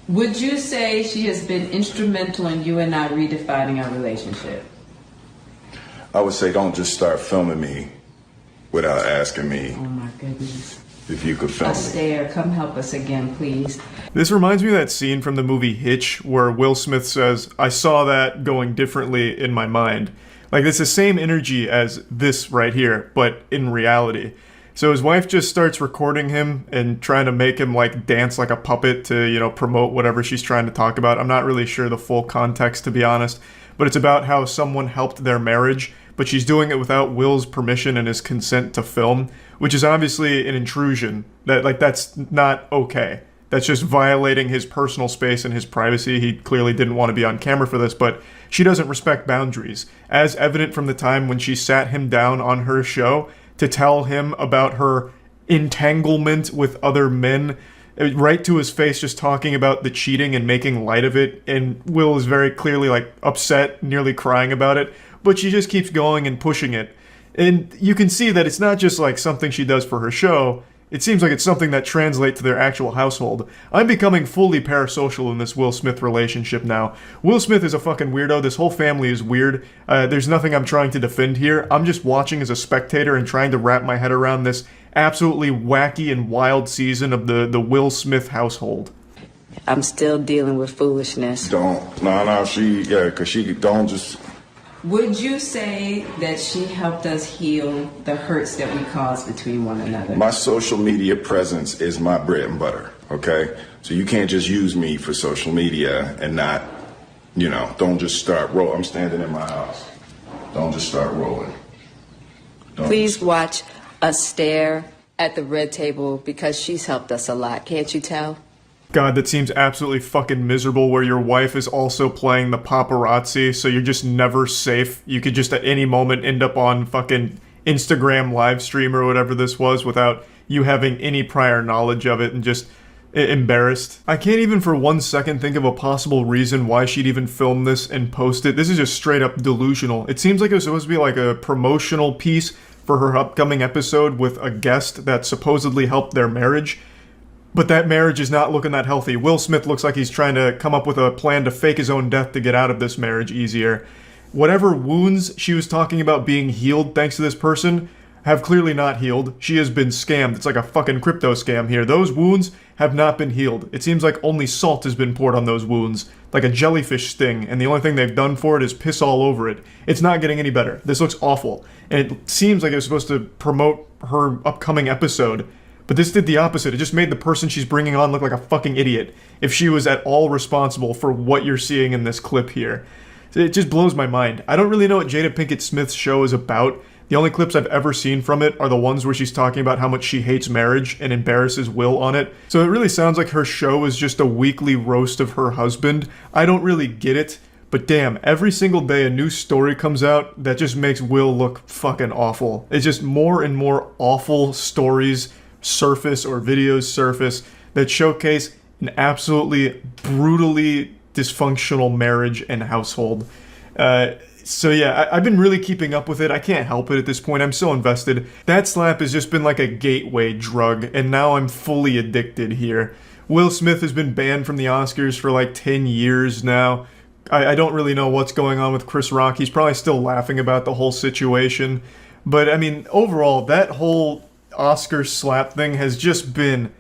Would you say she has been instrumental in you and I redefining our relationship? I would say don't just start filming me without asking me. Oh my goodness. If you could film me. Esther, come help us again, please. This reminds me of that scene from the movie Hitch where Will Smith says, "I saw that going differently in my mind." Like, it's the same energy as this right here, but in reality. So his wife just starts recording him and trying to make him like dance like a puppet to, promote whatever she's trying to talk about. I'm not really sure the full context, to be honest, but it's about how someone helped their marriage, but she's doing it without Will's permission and his consent to film, which is obviously an intrusion. That's not okay. That's just violating his personal space and his privacy. He clearly didn't want to be on camera for this, but she doesn't respect boundaries, as evident from the time when she sat him down on her show to tell him about her entanglement with other men. right to his face, just talking about the cheating and making light of it, and Will is very clearly like upset, nearly crying about it, but she just keeps going and pushing it. And you can see that it's not just like something she does for her show. It seems like it's something that translates to their actual household. I'm becoming fully parasocial in this Will Smith relationship now. Will Smith is a fucking weirdo. This whole family is weird. There's nothing I'm trying to defend here. I'm just watching as a spectator and trying to wrap my head around this absolutely wacky and wild season of the Will Smith household. I'm still dealing with foolishness. Don't. No, because she don't just. Would you say that she helped us heal the hurts that we caused between one another? My social media presence is my bread and butter, okay? So you can't just use me for social media and not, don't just start rolling. I'm standing in my house. Don't just start rolling. Please watch us stare at the red table because she's helped us a lot. Can't you tell? God, that seems absolutely fucking miserable where your wife is also playing the paparazzi, so you're just never safe. You could just at any moment end up on fucking Instagram live stream or whatever this was without you having any prior knowledge of it and just embarrassed. I can't even for 1 second think of a possible reason why she'd even film this and post it. This is just straight up delusional. It seems like it was supposed to be like a promotional piece for her upcoming episode with a guest that supposedly helped their marriage. But that marriage is not looking that healthy. Will Smith looks like he's trying to come up with a plan to fake his own death to get out of this marriage easier. Whatever wounds she was talking about being healed thanks to this person have clearly not healed. She has been scammed. It's like a fucking crypto scam here. Those wounds have not been healed. It seems like only salt has been poured on those wounds, like a jellyfish sting, and the only thing they've done for it is piss all over it. It's not getting any better. This looks awful. And it seems like it was supposed to promote her upcoming episode. But this did the opposite. It just made the person she's bringing on look like a fucking idiot if she was at all responsible for what you're seeing in this clip here. It just blows my mind. I don't really know what Jada Pinkett Smith's show is about. The only clips I've ever seen from it are the ones where she's talking about how much she hates marriage and embarrasses Will on it. So it really sounds like her show is just a weekly roast of her husband. I don't really get it. But damn, every single day a new story comes out that just makes Will look fucking awful. It's just more and more awful stories surface or videos surface that showcase an absolutely brutally dysfunctional marriage and household. So yeah, I've been really keeping up with it. I can't help it at this point. I'm so invested. That slap has just been like a gateway drug, and now I'm fully addicted here. Will Smith has been banned from the Oscars for like 10 years now. I don't really know what's going on with Chris Rock. He's probably still laughing about the whole situation. But I mean, overall, that whole Oscar slap thing has just been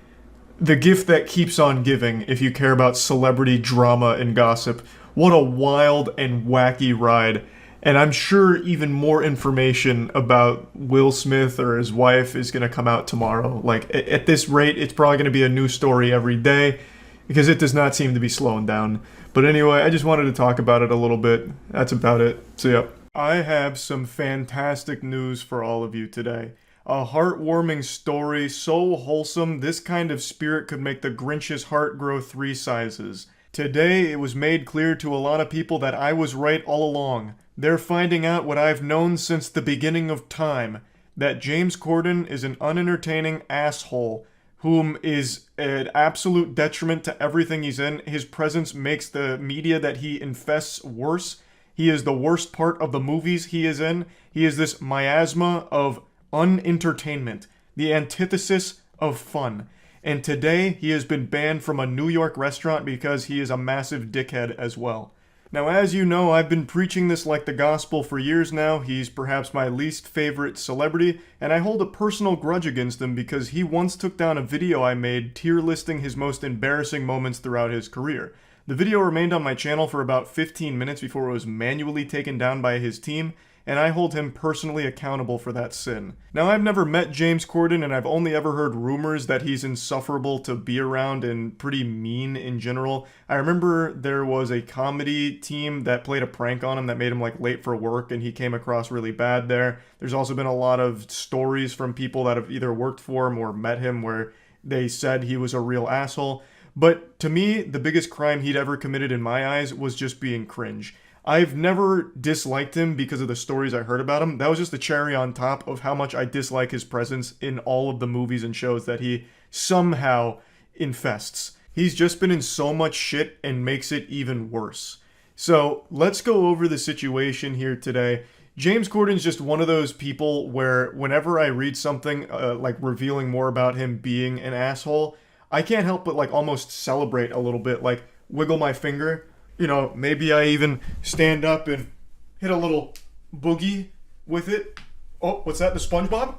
the gift that keeps on giving if you care about celebrity drama and gossip. What a wild and wacky ride. And I'm sure even more information about Will Smith or his wife is going to come out tomorrow. Like, at this rate, it's probably going to be a new story every day because it does not seem to be slowing down. But anyway, I just wanted to talk about it a little bit. That's about it. So yeah. I have some fantastic news for all of you today. A heartwarming story, so wholesome, this kind of spirit could make the Grinch's heart grow 3 sizes. Today, it was made clear to a lot of people that I was right all along. They're finding out what I've known since the beginning of time, that James Corden is an unentertaining asshole, whom is an absolute detriment to everything he's in. His presence makes the media that he infests worse. He is the worst part of the movies he is in. He is this miasma of unentertainment, the antithesis of fun. And today, he has been banned from a New York restaurant because he is a massive dickhead as well. Now, as you know, I've been preaching this like the gospel for years now. He's perhaps my least favorite celebrity, and I hold a personal grudge against him because he once took down a video I made tier listing his most embarrassing moments throughout his career. The video remained on my channel for about 15 minutes before it was manually taken down by his team, and I hold him personally accountable for that sin. Now, I've never met James Corden, and I've only ever heard rumors that he's insufferable to be around and pretty mean in general. I remember there was a comedy team that played a prank on him that made him like late for work, and he came across really bad there. There's also been a lot of stories from people that have either worked for him or met him where they said he was a real asshole. But to me, the biggest crime he'd ever committed in my eyes was just being cringe. I've never disliked him because of the stories I heard about him. That was just the cherry on top of how much I dislike his presence in all of the movies and shows that he somehow infests. He's just been in so much shit and makes it even worse. So let's go over the situation here today. James Corden's just one of those people where whenever I read something like revealing more about him being an asshole, I can't help but like almost celebrate a little bit, like wiggle my finger. You know, maybe I even stand up and hit a little boogie with it. Oh, what's that, the SpongeBob?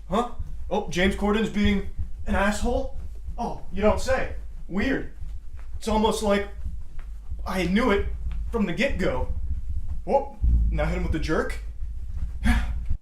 Huh? Oh, James Corden's being an asshole? Oh, you don't say. Weird. It's almost like I knew it from the get-go. Whoa, now hit him with the jerk.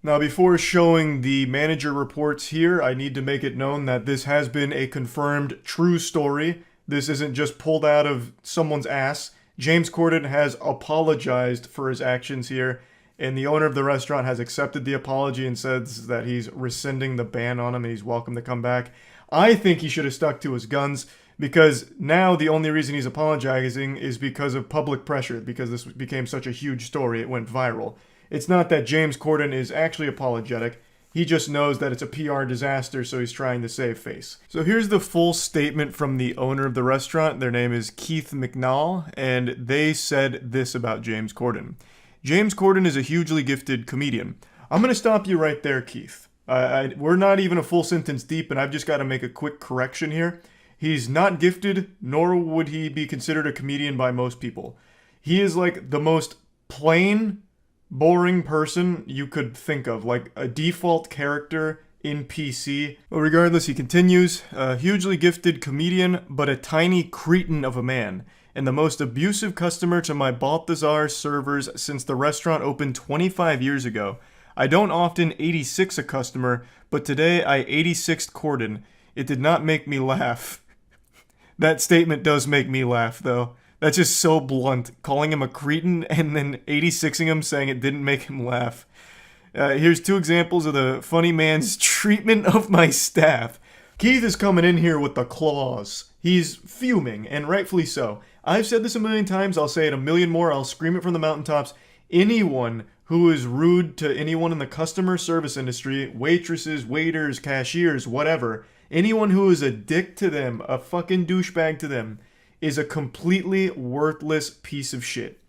Now, before showing the manager reports here, I need to make it known that this has been a confirmed true story. This isn't just pulled out of someone's ass. James Corden has apologized for his actions here, and the owner of the restaurant has accepted the apology and says that he's rescinding the ban on him and he's welcome to come back. I think he should have stuck to his guns, because now the only reason he's apologizing is because of public pressure, because this became such a huge story, it went viral. It's not that James Corden is actually apologetic. He just knows that it's a PR disaster, so he's trying to save face. So here's the full statement from the owner of the restaurant. Their name is Keith McNall, and they said this about James Corden. James Corden is a hugely gifted comedian. I'm going to stop you right there, Keith. We're not even a full sentence deep, and I've just got to make a quick correction here. He's not gifted, nor would he be considered a comedian by most people. He is like the most plain, boring person you could think of, like a default character in PC. But regardless, he continues, a hugely gifted comedian, but a tiny cretin of a man, and the most abusive customer to my Balthazar servers since the restaurant opened 25 years ago. I don't often 86 a customer, but today I 86'd Corden. It did not make me laugh. That statement does make me laugh, though. That's just so blunt, calling him a cretin and then 86ing him, saying it didn't make him laugh. Here's two examples of the funny man's treatment of my staff. Keith is coming in here with the claws. He's fuming, and rightfully so. I've said this a million times, I'll say it a million more, I'll scream it from the mountaintops. Anyone who is rude to anyone in the customer service industry, waitresses, waiters, cashiers, whatever, anyone who is a dick to them, a fucking douchebag to them, is a completely worthless piece of shit.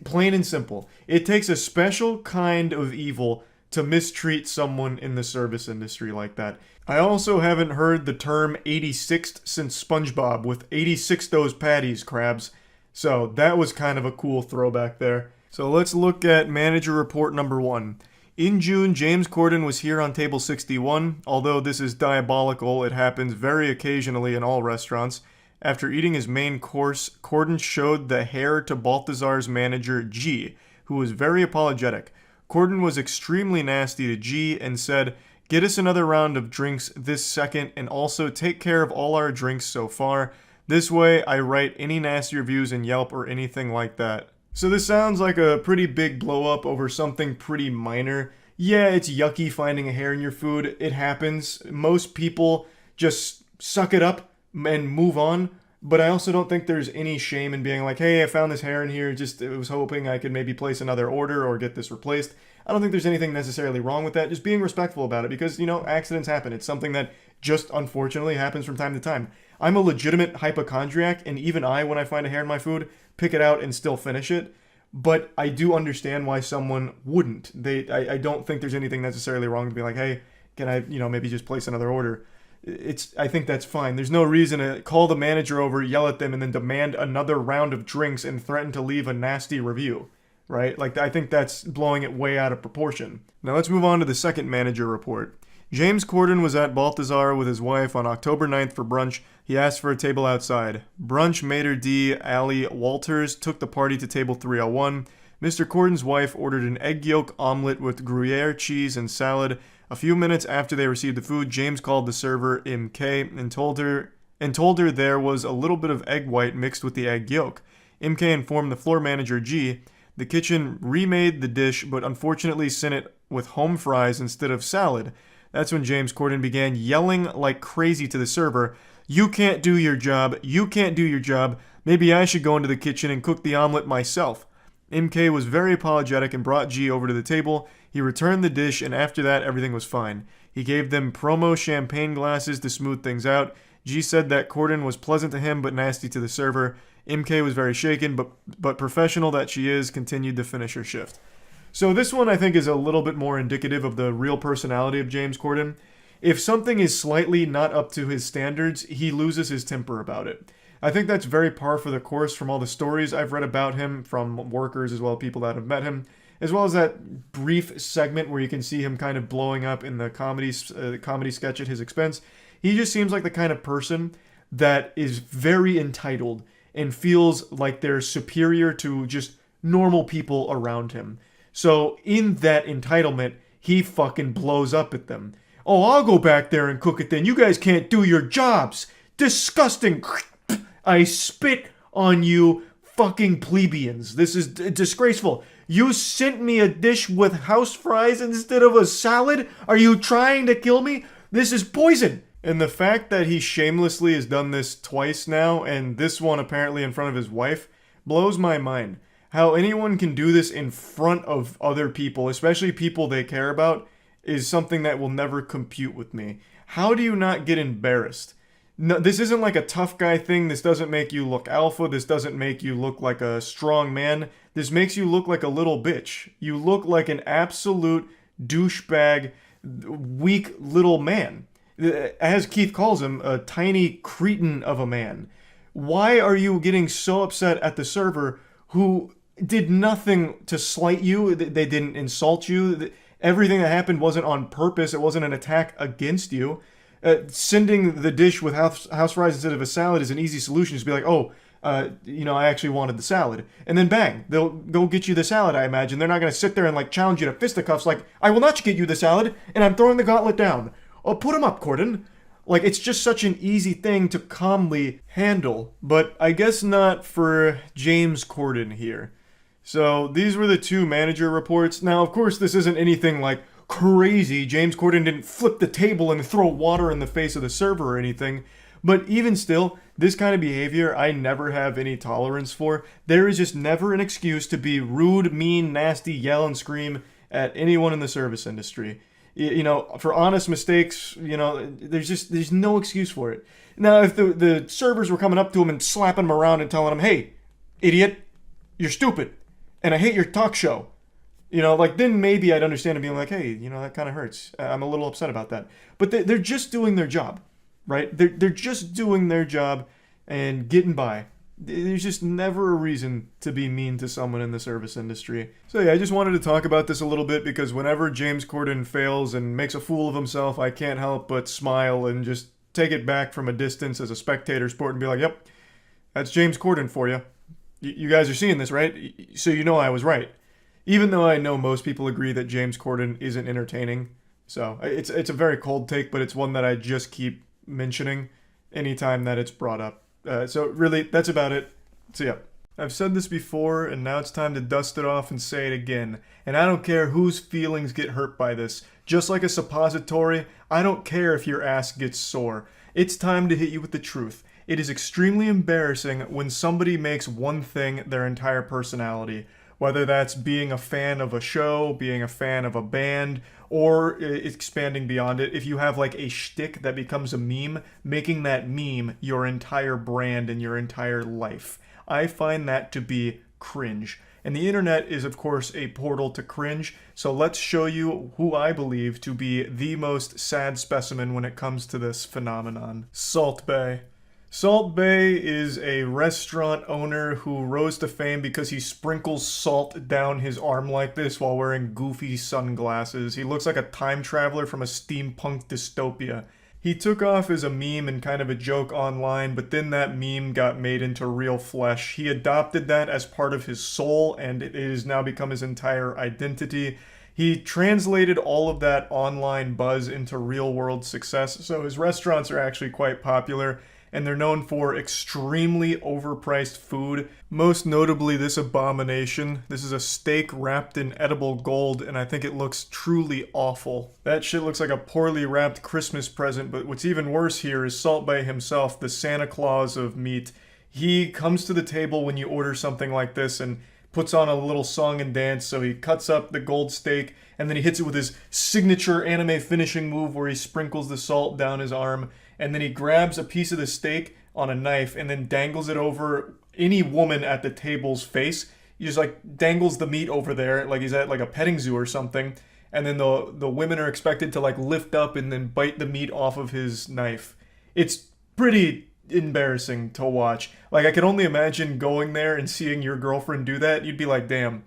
Plain and simple. It takes a special kind of evil to mistreat someone in the service industry like that. I also haven't heard the term 86th since SpongeBob with 86 those patties, crabs. So that was kind of a cool throwback there. So let's look at manager report number 1. In June, James Corden was here on table 61. Although this is diabolical, it happens very occasionally in all restaurants. After eating his main course, Corden showed the hair to Balthazar's manager, G, who was very apologetic. Corden was extremely nasty to G and said, "Get us another round of drinks this second, and also take care of all our drinks so far. This way, I write any nasty reviews in Yelp or anything like that." So this sounds like a pretty big blow up over something pretty minor. Yeah, it's yucky finding a hair in your food. It happens. Most people just suck it up and move on. But I also don't think there's any shame in being like, hey, I found this hair in here, just was hoping I could maybe place another order or get this replaced. I don't think there's anything necessarily wrong with that. Just being respectful about it because, you know, accidents happen. It's something that just unfortunately happens from time to time. I'm a legitimate hypochondriac, and even I, when I find a hair in my food, pick it out and still finish it. But I do understand why someone wouldn't. I don't think there's anything necessarily wrong to be like, hey, can I, maybe just place another order? I think that's fine. There's no reason to call the manager over, yell at them, and then demand another round of drinks and threaten to leave a nasty review, right? Like, I think that's blowing it way out of proportion. Now let's move on to the second manager report. James Corden was at Balthazar with his wife on October 9th for brunch. He asked for a table outside. Brunch maitre d' Allie Walters took the party to table 301. Mr. Corden's wife ordered an egg yolk omelet with Gruyere cheese and salad. A few minutes after they received the food, James called the server MK and told her there was a little bit of egg white mixed with the egg yolk. MK informed the floor manager G. The kitchen remade the dish, but unfortunately sent it with home fries instead of salad. That's when James Corden began yelling like crazy to the server, "You can't do your job. You can't do your job. Maybe I should go into the kitchen and cook the omelet myself." MK was very apologetic and brought G over to the table. He returned the dish, and after that, everything was fine. He gave them promo champagne glasses to smooth things out. G said that Corden was pleasant to him but nasty to the server. MK was very shaken, but professional that she is, continued to finish her shift. So this one I think is a little bit more indicative of the real personality of James Corden. If something is slightly not up to his standards, he loses his temper about it. I think that's very par for the course from all the stories I've read about him, from workers as well as people that have met him, as well as that brief segment where you can see him kind of blowing up in the comedy sketch at his expense. He just seems like the kind of person that is very entitled and feels like they're superior to just normal people around him. So in that entitlement, he fucking blows up at them. Oh, I'll go back there and cook it then. You guys can't do your jobs. Disgusting. I spit on you fucking plebeians. This is disgraceful. You sent me a dish with house fries instead of a salad? Are you trying to kill me? This is poison. And the fact that he shamelessly has done this twice now, and this one apparently in front of his wife, blows my mind. How anyone can do this in front of other people, especially people they care about, is something that will never compute with me. How do you not get embarrassed? No, this isn't like a tough guy thing. This doesn't make you look alpha. This doesn't make you look like a strong man. This makes you look like a little bitch. You look like an absolute douchebag, weak little man. As Keith calls him, a tiny cretin of a man. Why are you getting so upset at the server who did nothing to slight you? They didn't insult you. Everything that happened wasn't on purpose. It wasn't an attack against you. Sending the dish with house fries instead of a salad is an easy solution. Just be like, oh, I actually wanted the salad. And then bang, they'll go get you the salad, I imagine. They're not going to sit there and like challenge you to fisticuffs like, I will not get you the salad, and I'm throwing the gauntlet down. Oh, put him up, Corden. Like, it's just such an easy thing to calmly handle. But I guess not for James Corden here. So these were the two manager reports. Now, of course, this isn't anything like crazy. James Corden didn't flip the table and throw water in the face of the server or anything. But even still, this kind of behavior I never have any tolerance for. There is just never an excuse to be rude, mean, nasty, yell and scream at anyone in the service industry. For honest mistakes, there's no excuse for it. Now, if the servers were coming up to him and slapping him around and telling him, hey, idiot, you're stupid, and I hate your talk show, then maybe I'd understand and being like, hey, that kind of hurts. I'm a little upset about that. But they're just doing their job, right? They're just doing their job and getting by. There's just never a reason to be mean to someone in the service industry. So yeah, I just wanted to talk about this a little bit because whenever James Corden fails and makes a fool of himself, I can't help but smile and just take it back from a distance as a spectator sport and be like, yep, that's James Corden for you. You guys are seeing this, right? So I was right. Even though I know most people agree that James Corden isn't entertaining. So it's a very cold take, but it's one that I just keep mentioning anytime that it's brought up. So really, that's about it. So yeah, I've said this before, and now it's time to dust it off and say it again. And I don't care whose feelings get hurt by this. Just like a suppository, I don't care if your ass gets sore. It's time to hit you with the truth. It is extremely embarrassing when somebody makes one thing their entire personality. Whether that's being a fan of a show, being a fan of a band, or expanding beyond it. If you have like a shtick that becomes a meme, making that meme your entire brand and your entire life. I find that to be cringe. And the internet is, of course, a portal to cringe. So let's show you who I believe to be the most sad specimen when it comes to this phenomenon. Salt Bae. Salt Bae is a restaurant owner who rose to fame because he sprinkles salt down his arm like this while wearing goofy sunglasses. He looks like a time traveler from a steampunk dystopia. He took off as a meme and kind of a joke online, but then that meme got made into real flesh. He adopted that as part of his soul, and it has now become his entire identity. He translated all of that online buzz into real-world success, so his restaurants are actually quite popular. And they're known for extremely overpriced food. Most notably this abomination. This is a steak wrapped in edible gold, and I think it looks truly awful. That shit looks like a poorly wrapped Christmas present, but what's even worse here is Salt Bae himself, the Santa Claus of meat. He comes to the table when you order something like this and puts on a little song and dance. So he cuts up the gold steak, and then he hits it with his signature anime finishing move where he sprinkles the salt down his arm, and then he grabs a piece of the steak on a knife and then dangles it over any woman at the table's face. He just like dangles the meat over there like he's at like a petting zoo or something, and then the women are expected to like lift up and then bite the meat off of his knife. It's pretty embarrassing to watch. Like, I can only imagine going there and seeing your girlfriend do that. You'd be like, damn,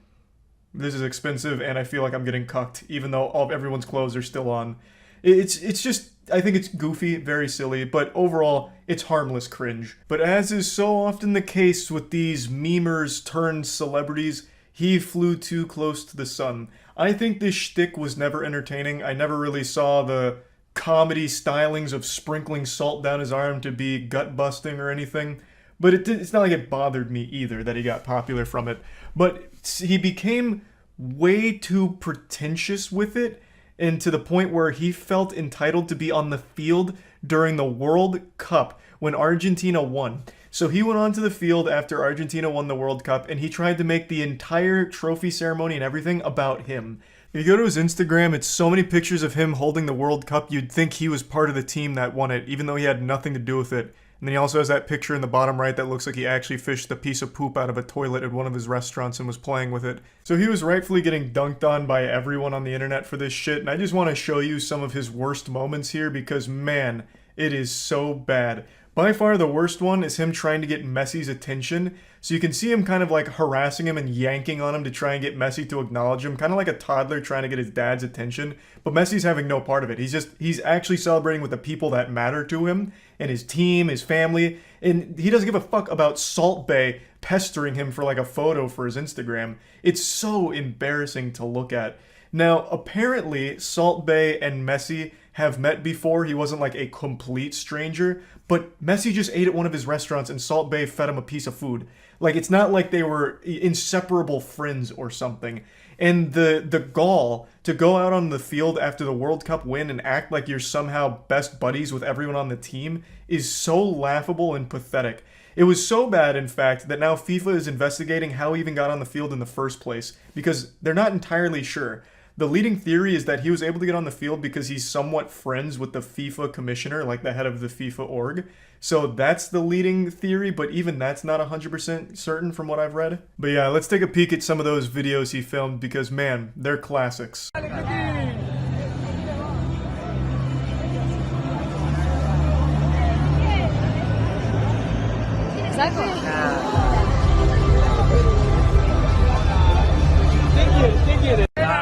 this is expensive and I feel like I'm getting cucked, even though everyone's clothes are still on. It's just, I think it's goofy, very silly, but overall, it's harmless cringe. But as is so often the case with these memers turned celebrities, he flew too close to the sun. I think this shtick was never entertaining. I never really saw the comedy stylings of sprinkling salt down his arm to be gut-busting or anything. But it's not like it bothered me either that he got popular from it. But he became way too pretentious with it, and to the point where he felt entitled to be on the field during the World Cup when Argentina won. So he went onto the field after Argentina won the World Cup, and he tried to make the entire trophy ceremony and everything about him. If you go to his Instagram, it's so many pictures of him holding the World Cup, you'd think he was part of the team that won it, even though he had nothing to do with it. And then he also has that picture in the bottom right that looks like he actually fished a piece of poop out of a toilet at one of his restaurants and was playing with it. So he was rightfully getting dunked on by everyone on the internet for this shit, and I just want to show you some of his worst moments here because, man, it is so bad. By far the worst one is him trying to get Messi's attention. So you can see him kind of like harassing him and yanking on him to try and get Messi to acknowledge him, kind of like a toddler trying to get his dad's attention. But Messi's having no part of it. He's actually celebrating with the people that matter to him and his team, his family, and he doesn't give a fuck about Salt Bae pestering him for like a photo for his Instagram. It's so embarrassing to look at. Now, apparently, Salt Bae and Messi have met before. He wasn't like a complete stranger, but Messi just ate at one of his restaurants and Salt Bae fed him a piece of food. Like, it's not like they were inseparable friends or something. And the gall to go out on the field after the World Cup win and act like you're somehow best buddies with everyone on the team is so laughable and pathetic. It was so bad, in fact, that now FIFA is investigating how he even got on the field in the first place, because they're not entirely sure. The leading theory is that he was able to get on the field because he's somewhat friends with the FIFA commissioner, like the head of the FIFA org. So that's the leading theory, but even that's not 100% certain from what I've read. But yeah, let's take a peek at some of those videos he filmed because, man, they're classics.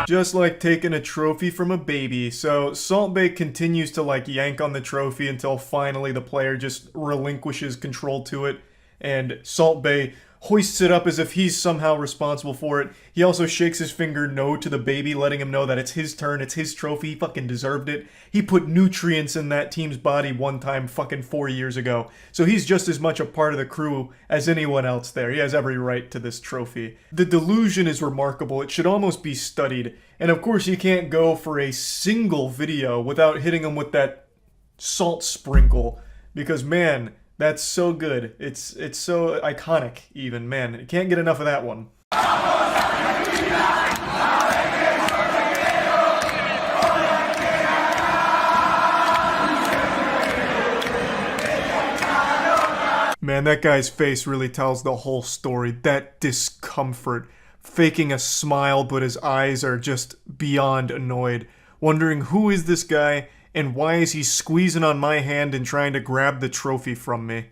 Just like taking a trophy from a baby. So Salt Bae continues to like yank on the trophy until finally the player just relinquishes control to it, and Salt Bae hoists it up as if he's somehow responsible for it. He also shakes his finger no to the baby, letting him know that it's his turn, it's his trophy, he fucking deserved it. He put nutrients in that team's body one time fucking 4 years ago. So he's just as much a part of the crew as anyone else there. He has every right to this trophy. The delusion is remarkable. It should almost be studied. And of course you can't go for a single video without hitting him with that salt sprinkle. Because man, that's so good. It's so iconic even, man. You can't get enough of that one. Man, that guy's face really tells the whole story. That discomfort. Faking a smile, but his eyes are just beyond annoyed. Wondering who is this guy and why is he squeezing on my hand and trying to grab the trophy from me?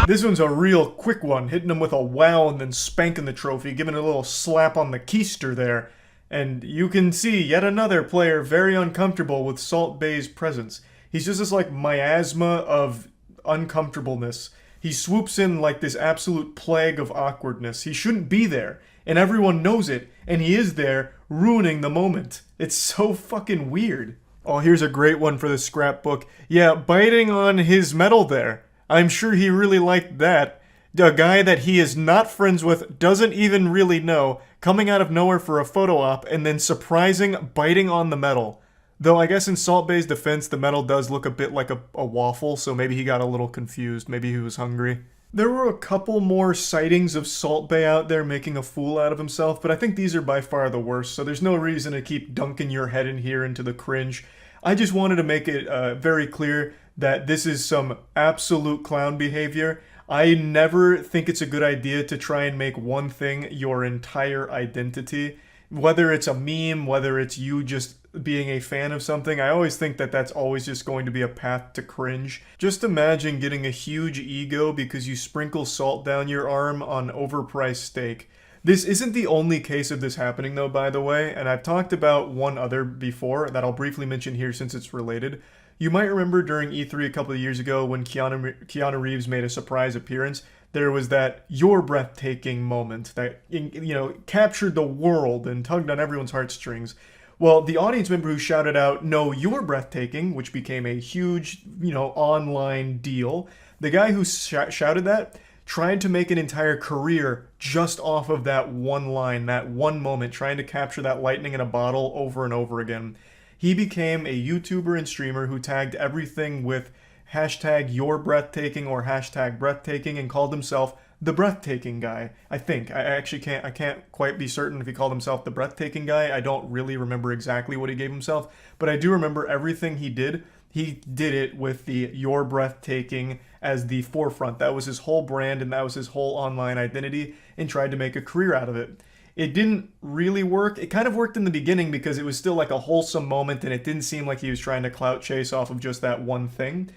This one's a real quick one, hitting him with a wow and then spanking the trophy, giving it a little slap on the keister there. And you can see yet another player very uncomfortable with Salt Bae's presence. He's just this like miasma of uncomfortableness. He swoops in like this absolute plague of awkwardness. He shouldn't be there, and everyone knows it, and he is there, ruining the moment. It's so fucking weird. Oh, here's a great one for the scrapbook. Yeah, biting on his medal there. I'm sure he really liked that. A guy that he is not friends with, doesn't even really know, coming out of nowhere for a photo op, and then surprising biting on the medal. Though I guess in Salt Bae's defense, the medal does look a bit like a waffle, so maybe he got a little confused. Maybe he was hungry. There were a couple more sightings of Salt Bae out there making a fool out of himself, but I think these are by far the worst, so there's no reason to keep dunking your head in here into the cringe. I just wanted to make it very clear that this is some absolute clown behavior. I never think it's a good idea to try and make one thing your entire identity. Whether it's a meme, whether it's you just being a fan of something, I always think that that's always just going to be a path to cringe. Just imagine getting a huge ego because you sprinkle salt down your arm on overpriced steak. This isn't the only case of this happening though, by the way, and I've talked about one other before that I'll briefly mention here since it's related. You might remember during E3 a couple of years ago when Keanu Reeves made a surprise appearance, there was that "you're breathtaking" moment that, captured the world and tugged on everyone's heartstrings. Well, the audience member who shouted out, "No, you're breathtaking," which became a huge, online deal, the guy who shouted that tried to make an entire career just off of that one line, that one moment, trying to capture that lightning in a bottle over and over again. He became a YouTuber and streamer who tagged everything with hashtag "you're breathtaking" or hashtag breathtaking and called himself the breathtaking guy. I think. I can't quite be certain if he called himself the breathtaking guy. I don't really remember exactly what he gave himself, but I do remember everything he did. He did it with the "you're breathtaking" as the forefront. That was his whole brand and that was his whole online identity, and tried to make a career out of it. It didn't really work. It kind of worked in the beginning because it was still like a wholesome moment and it didn't seem like he was trying to clout chase off of just that one thing.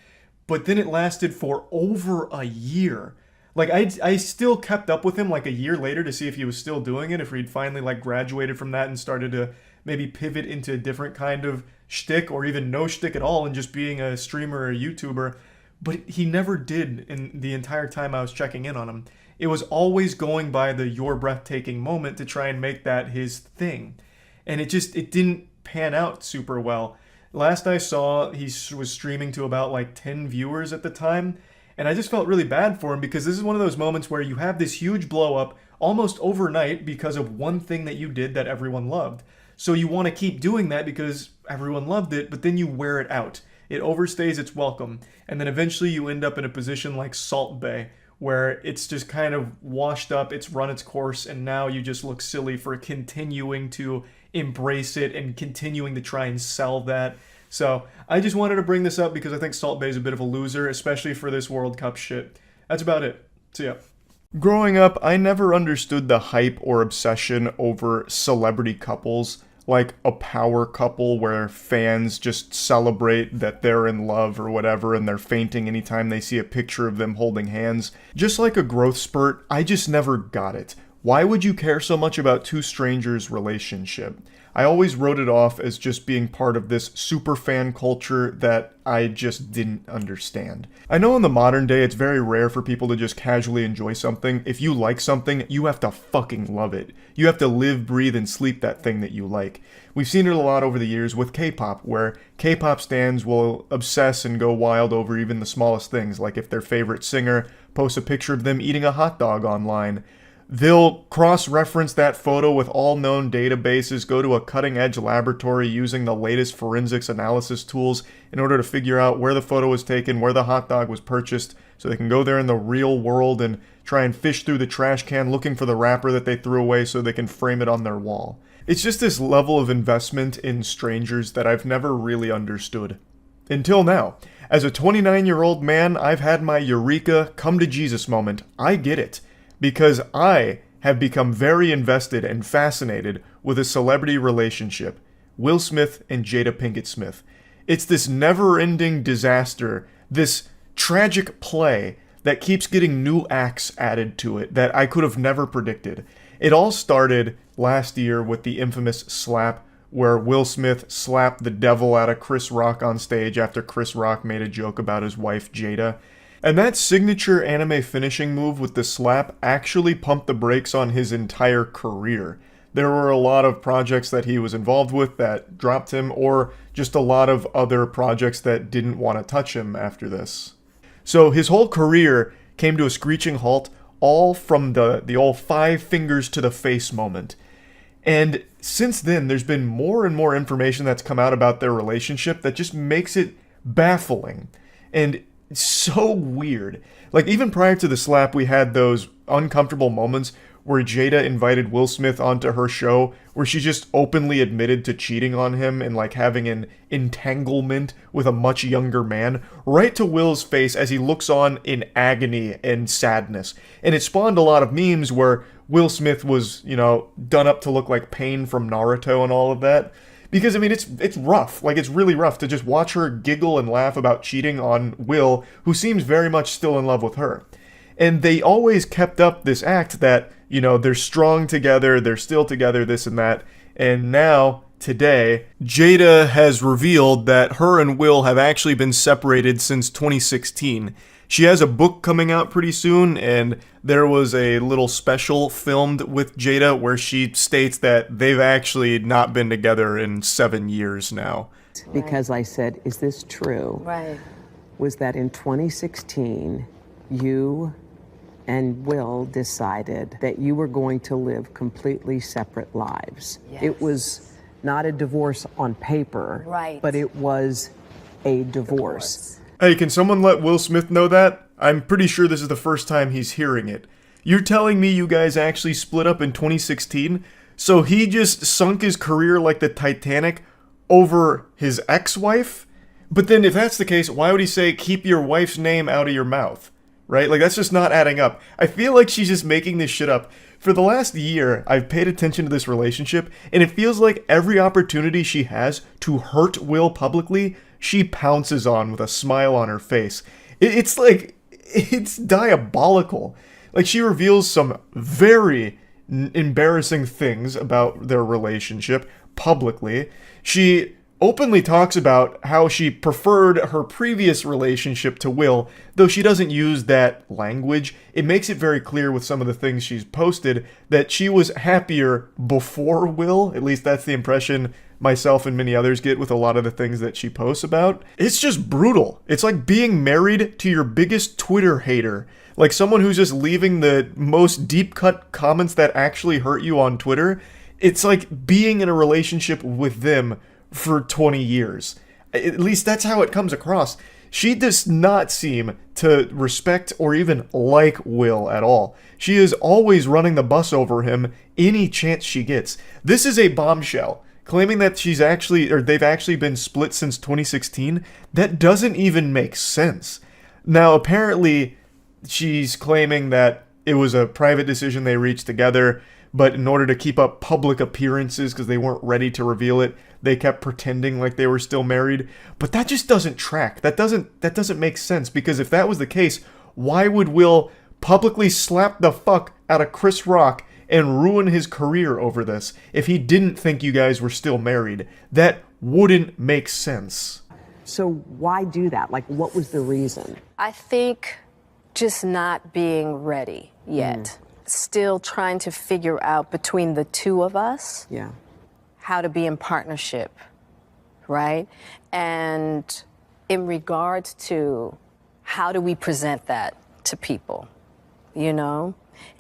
But then it lasted for over a year. Like, I still kept up with him like a year later to see if he was still doing it, if he'd finally like graduated from that and started to maybe pivot into a different kind of shtick or even no shtick at all and just being a streamer or a YouTuber. But he never did in the entire time I was checking in on him. It was always going by the "you're breathtaking" moment to try and make that his thing. And it didn't pan out super well. Last I saw, he was streaming to about like 10 viewers at the time. And I just felt really bad for him because this is one of those moments where you have this huge blow up almost overnight because of one thing that you did that everyone loved. So you want to keep doing that because everyone loved it, but then you wear it out. It overstays its welcome. And then eventually you end up in a position like Salt Bae, where it's just kind of washed up, it's run its course, and now you just look silly for continuing to embrace it and continuing to try and sell that. So I just wanted to bring this up because I think Salt Bae is a bit of a loser, especially for this World Cup shit. That's about it. See ya. Growing up, I never understood the hype or obsession over celebrity couples, like a power couple where fans just celebrate that they're in love or whatever and they're fainting anytime they see a picture of them holding hands. Just like a growth spurt, I just never got it. Why would you care so much about two strangers' relationship? I always wrote it off as just being part of this super fan culture that I just didn't understand. I know in the modern day it's very rare for people to just casually enjoy something. If you like something, you have to fucking love it. You have to live, breathe, and sleep that thing that you like. We've seen it a lot over the years with K-pop, where K-pop stans will obsess and go wild over even the smallest things, like if their favorite singer posts a picture of them eating a hot dog online. They'll cross-reference that photo with all known databases, go to a cutting-edge laboratory using the latest forensics analysis tools in order to figure out where the photo was taken, where the hot dog was purchased, so they can go there in the real world and try and fish through the trash can looking for the wrapper that they threw away so they can frame it on their wall. It's just this level of investment in strangers that I've never really understood. Until now. As a 29-year-old man, I've had my eureka, come to Jesus moment. I get it. Because I have become very invested and fascinated with a celebrity relationship, Will Smith and Jada Pinkett Smith. It's this never-ending disaster, this tragic play that keeps getting new acts added to it that I could have never predicted. It all started last year with the infamous slap where Will Smith slapped the devil out of Chris Rock on stage after Chris Rock made a joke about his wife Jada. And that signature anime finishing move with the slap actually pumped the brakes on his entire career. There were a lot of projects that he was involved with that dropped him, or just a lot of other projects that didn't want to touch him after this. So his whole career came to a screeching halt, all from the old 5 fingers to the face moment. And since then, there's been more and more information that's come out about their relationship that just makes it baffling. And so weird. Like, even prior to the slap, we had those uncomfortable moments where Jada invited Will Smith onto her show, where she just openly admitted to cheating on him and, like, having an entanglement with a much younger man, right to Will's face as he looks on in agony and sadness. And it spawned a lot of memes where Will Smith was, you know, done up to look like Pain from Naruto and all of that. Because, I mean, it's rough. Like, it's really rough to just watch her giggle and laugh about cheating on Will, who seems very much still in love with her. And they always kept up this act that, you know, they're strong together, they're still together, this and that. And now, today, Jada has revealed that her and Will have actually been separated since 2016. She has a book coming out pretty soon, and there was a little special filmed with Jada where she states that they've actually not been together in 7 years now. Because I said, is this true? Right. Was that in 2016, you and Will decided that you were going to live completely separate lives. Yes. It was not a divorce on paper, Right. but it was a divorce. Hey, can someone let Will Smith know that? I'm pretty sure this is the first time he's hearing it. You're telling me you guys actually split up in 2016? So he just sunk his career like the Titanic over his ex-wife? But then if that's the case, why would he say, keep your wife's name out of your mouth? Right? Like, that's just not adding up. I feel like she's just making this shit up. For the last year, I've paid attention to this relationship, and it feels like every opportunity she has to hurt Will publicly, she pounces on with a smile on her face. It's like, it's diabolical. Like, she reveals some very embarrassing things about their relationship publicly. She openly talks about how she preferred her previous relationship to Will, though she doesn't use that language. It makes it very clear with some of the things she's posted that she was happier before Will. At least that's the impression myself and many others get with a lot of the things that she posts about. It's just brutal. It's like being married to your biggest Twitter hater. Like someone who's just leaving the most deep-cut comments that actually hurt you on Twitter. It's like being in a relationship with them for 20 years. At least that's how it comes across. She does not seem to respect or even like Will at all. She is always running the bus over him any chance she gets. This is a bombshell. Claiming that she's actually, or they've actually been split since 2016, that doesn't even make sense. Now, apparently, she's claiming that it was a private decision they reached together, but in order to keep up public appearances, because they weren't ready to reveal it, they kept pretending like they were still married. But that just doesn't track. That doesn't make sense, because if that was the case, why would Will publicly slap the fuck out of Chris Rock and ruin his career over this if he didn't think you guys were still married? That wouldn't make sense. So why do that? Like, what was the reason? I think just not being ready yet. Still trying to figure out between the two of us Yeah. how to be in partnership, right? And in regards to how do we present that to people, you know?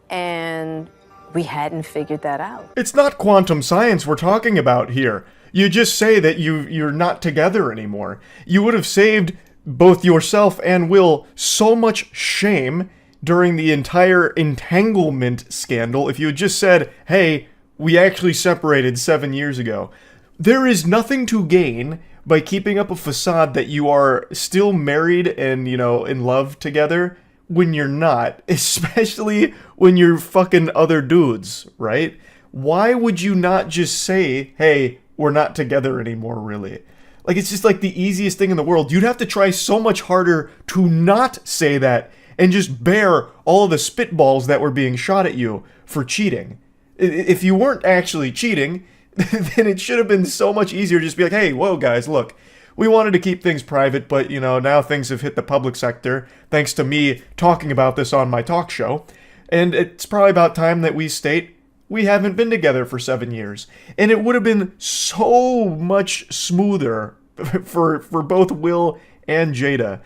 And we hadn't figured that out. It's not quantum science we're talking about here. You just say that you're not together anymore. You would have saved both yourself and Will so much shame during the entire entanglement scandal if you had just said, hey, we actually separated 7 years ago. There is nothing to gain by keeping up a facade that you are still married and, you know, in love together when you're not, especially when you're fucking other dudes, right? Why would you not just say, hey, we're not together anymore, really? Like, it's just like the easiest thing in the world. You'd have to try so much harder to not say that and just bear all of the spitballs that were being shot at you for cheating. If you weren't actually cheating, then it should have been so much easier to just be like, hey, whoa, guys, look, we wanted to keep things private, but, you know, now things have hit the public sector, thanks to me talking about this on my talk show, and it's probably about time that we state we haven't been together for 7 years. And it would have been so much smoother for both Will and Jada.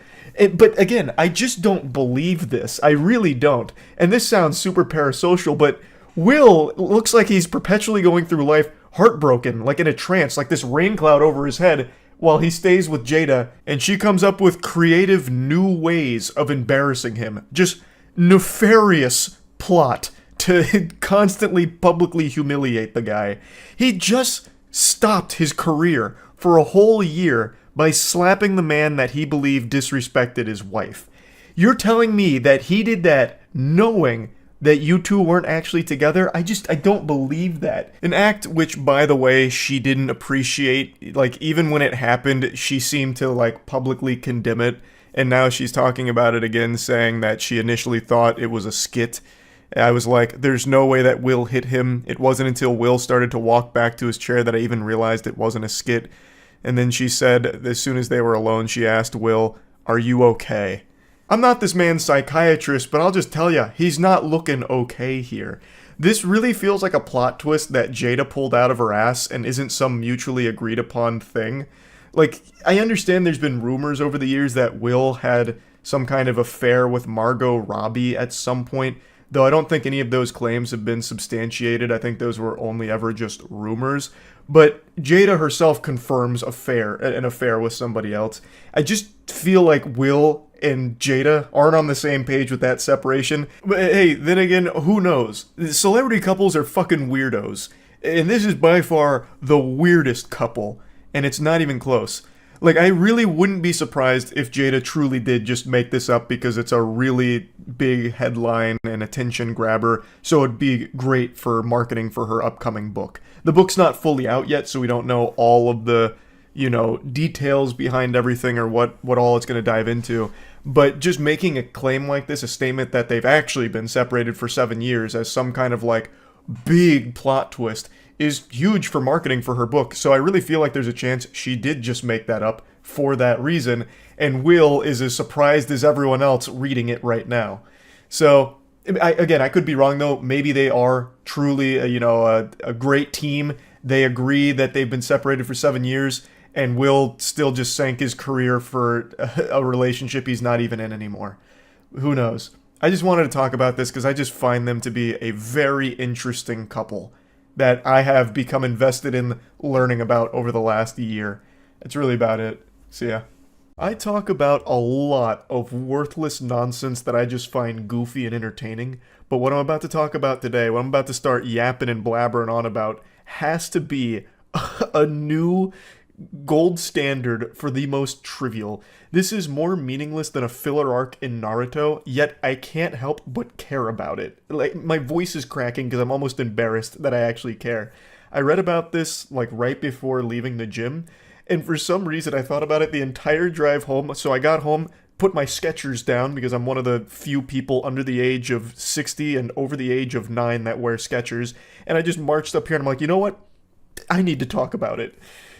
But again, I just don't believe this. I really don't. And this sounds super parasocial, but Will looks like he's perpetually going through life heartbroken, like in a trance, like this rain cloud over his head, while he stays with Jada, and she comes up with creative new ways of embarrassing him. Just nefarious plot to constantly publicly humiliate the guy. He just stopped his career for a whole year by slapping the man that he believed disrespected his wife. You're telling me that he did that knowing that you two weren't actually together? I don't believe that. An act which, by the way, she didn't appreciate. Like, even when it happened, she seemed to, like, publicly condemn it. And now she's talking about it again, saying that she initially thought it was a skit. I was like, there's no way that Will hit him. It wasn't until Will started to walk back to his chair that I even realized it wasn't a skit. And then she said, as soon as they were alone, she asked Will, "Are you okay?" I'm not this man's psychiatrist, but I'll just tell ya, he's not looking okay here. This really feels like a plot twist that Jada pulled out of her ass and isn't some mutually agreed upon thing. Like, I understand there's been rumors over the years that Will had some kind of affair with Margot Robbie at some point, though I don't think any of those claims have been substantiated. I think those were only ever just rumors. But Jada herself confirms an affair with somebody else. I just feel like Will and Jada aren't on the same page with that separation. But hey, then again, who knows? Celebrity couples are fucking weirdos. And this is by far the weirdest couple. And it's not even close. Like, I really wouldn't be surprised if Jada truly did just make this up because it's a really big headline and attention grabber, so it'd be great for marketing for her upcoming book. The book's not fully out yet, so we don't know all of the, details behind everything or what all it's going to dive into. But just making a claim like this, a statement that they've actually been separated for 7 years as some kind of, like, big plot twist is huge for marketing for her book. So I really feel like there's a chance she did just make that up for that reason, and Will is as surprised as everyone else reading it right now. So, I could be wrong though. Maybe they are truly, a great team. They agree that they've been separated for 7 years, and Will still just sank his career for a relationship he's not even in anymore. Who knows? I just wanted to talk about this because I just find them to be a very interesting couple that I have become invested in learning about over the last year. That's really about it. See ya. I talk about a lot of worthless nonsense that I just find goofy and entertaining, but what I'm about to talk about today, what I'm about to start yapping and blabbering on about, has to be a new gold standard for the most trivial. This is more meaningless than a filler arc in Naruto, yet I can't help but care about it. Like, my voice is cracking because I'm almost embarrassed that I actually care. I read about this, like, right before leaving the gym, and for some reason I thought about it the entire drive home. So I got home, put my Skechers down because I'm one of the few people under the age of 60 and over the age of 9 that wear Skechers, and I just marched up here and I'm like, you know what? I need to talk about it.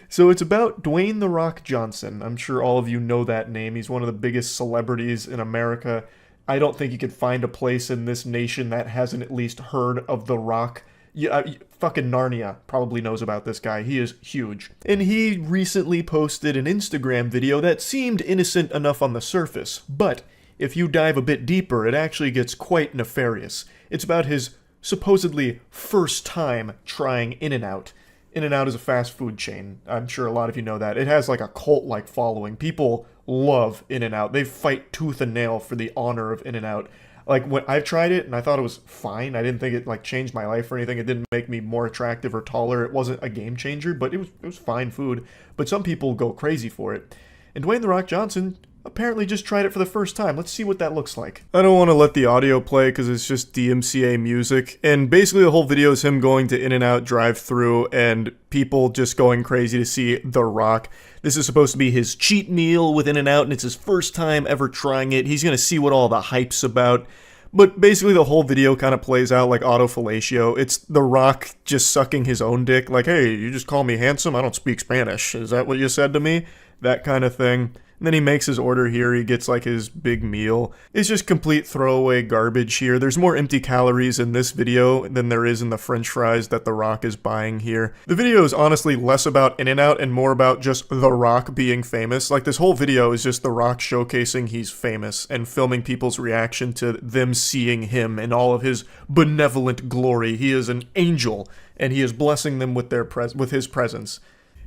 So it's about Dwayne "The Rock" Johnson. I'm sure all of you know that name. He's one of the biggest celebrities in America. I don't think you could find a place in this nation that hasn't at least heard of The Rock. Fucking Narnia probably knows about this guy. He is huge. And he recently posted an Instagram video that seemed innocent enough on the surface, but if you dive a bit deeper, it actually gets quite nefarious. It's about his supposedly first time trying In-N-Out. In-N-Out is a fast food chain. I'm sure a lot of you know that. It has like a cult-like following. People love In-N-Out. They fight tooth and nail for the honor of In-N-Out. Like, when I've tried it and I thought it was fine. I didn't think it like changed my life or anything. It didn't make me more attractive or taller. It wasn't a game changer, but it was fine food. But some people go crazy for it. And Dwayne "The Rock" Johnson apparently just tried it for the first time. Let's see what that looks like. I don't want to let the audio play because it's just DMCA music. And basically the whole video is him going to In-N-Out drive-thru and people just going crazy to see The Rock. This is supposed to be his cheat meal with In-N-Out, and it's his first time ever trying it. He's going to see what all the hype's about. But basically the whole video kind of plays out like autofellatio. It's The Rock just sucking his own dick. Like, hey, you just call me handsome? I don't speak Spanish. Is that what you said to me? That kind of thing. And then he makes his order here. He gets like his big meal. It's just complete throwaway garbage here. There's more empty calories in this video than there is in the french fries that The Rock is buying here. The video is honestly less about In-N-Out and more about just The Rock being famous. Like, this whole video is just The Rock showcasing he's famous and filming people's reaction to them seeing him in all of his benevolent glory. He is an angel and he is blessing them with his presence.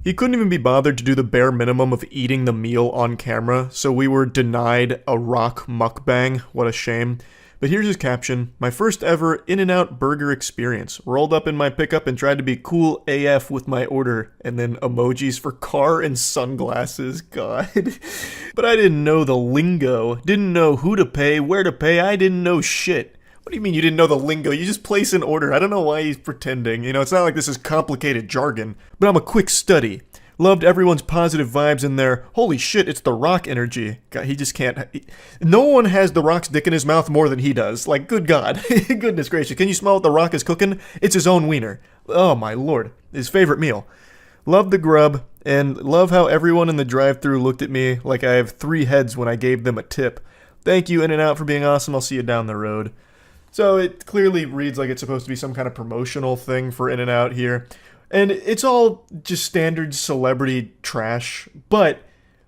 He couldn't even be bothered to do the bare minimum of eating the meal on camera, so we were denied a Rock mukbang. What a shame. But here's his caption: "My first ever In-N-Out burger experience. Rolled up in my pickup and tried to be cool AF with my order." And then emojis for car and sunglasses. God. But I didn't know the lingo. Didn't know who to pay, where to pay. I didn't know shit. What do you mean you didn't know the lingo? You just place an order. I don't know why he's pretending. You know, it's not like this is complicated jargon. But I'm a quick study. Loved everyone's positive vibes in there. Holy shit, it's The Rock energy. God, he just can't. No one has The Rock's dick in his mouth more than he does. Like, good God. Goodness gracious. Can you smell what The Rock is cooking? It's his own wiener. Oh my lord. His favorite meal. Love the grub, and love how everyone in the drive-thru looked at me like I have 3 heads when I gave them a tip. Thank you, In-N-Out, for being awesome. I'll see you down the road. So it clearly reads like it's supposed to be some kind of promotional thing for In-N-Out here. And it's all just standard celebrity trash, but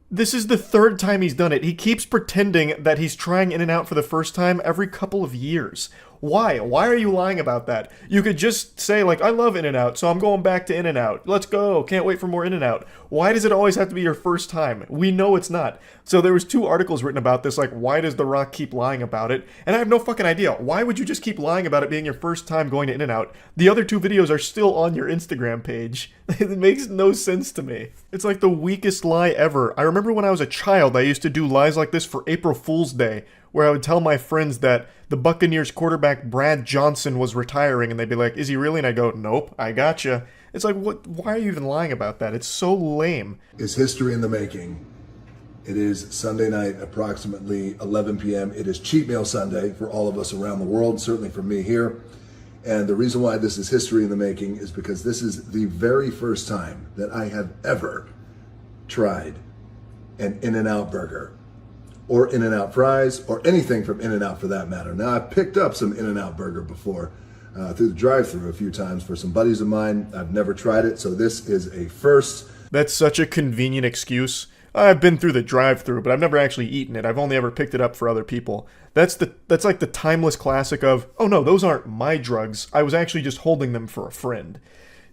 this is the 3rd time he's done it. He keeps pretending that he's trying In-N-Out for the first time every couple of years. Why? Why are you lying about that? You could just say, like, I love In-N-Out, so I'm going back to In-N-Out. Let's go. Can't wait for more In-N-Out. Why does it always have to be your first time? We know it's not. So there was 2 articles written about this, like, why does The Rock keep lying about it? And I have no fucking idea. Why would you just keep lying about it being your first time going to In-N-Out? The other 2 videos are still on your Instagram page. It makes no sense to me. It's like the weakest lie ever. I remember when I was a child, I used to do lies like this for April Fool's Day, where I would tell my friends that the Buccaneers quarterback Brad Johnson was retiring, and they'd be like, is he really? And I go, nope, I gotcha. It's like, what? Why are you even lying about that? It's so lame. Is history in the making. It is Sunday night, approximately 11 p.m. It is Cheat Meal Sunday for all of us around the world, certainly for me here. And the reason why this is history in the making is because this is the very first time that I have ever tried an In-N-Out burger, or In-N-Out fries, or anything from In-N-Out for that matter. Now, I've picked up some In-N-Out burger before through the drive-thru a few times for some buddies of mine. I've never tried it, so this is a first. That's such a convenient excuse. I've been through the drive-thru, but I've never actually eaten it. I've only ever picked it up for other people. That's like the timeless classic of, oh no, those aren't my drugs. I was actually just holding them for a friend.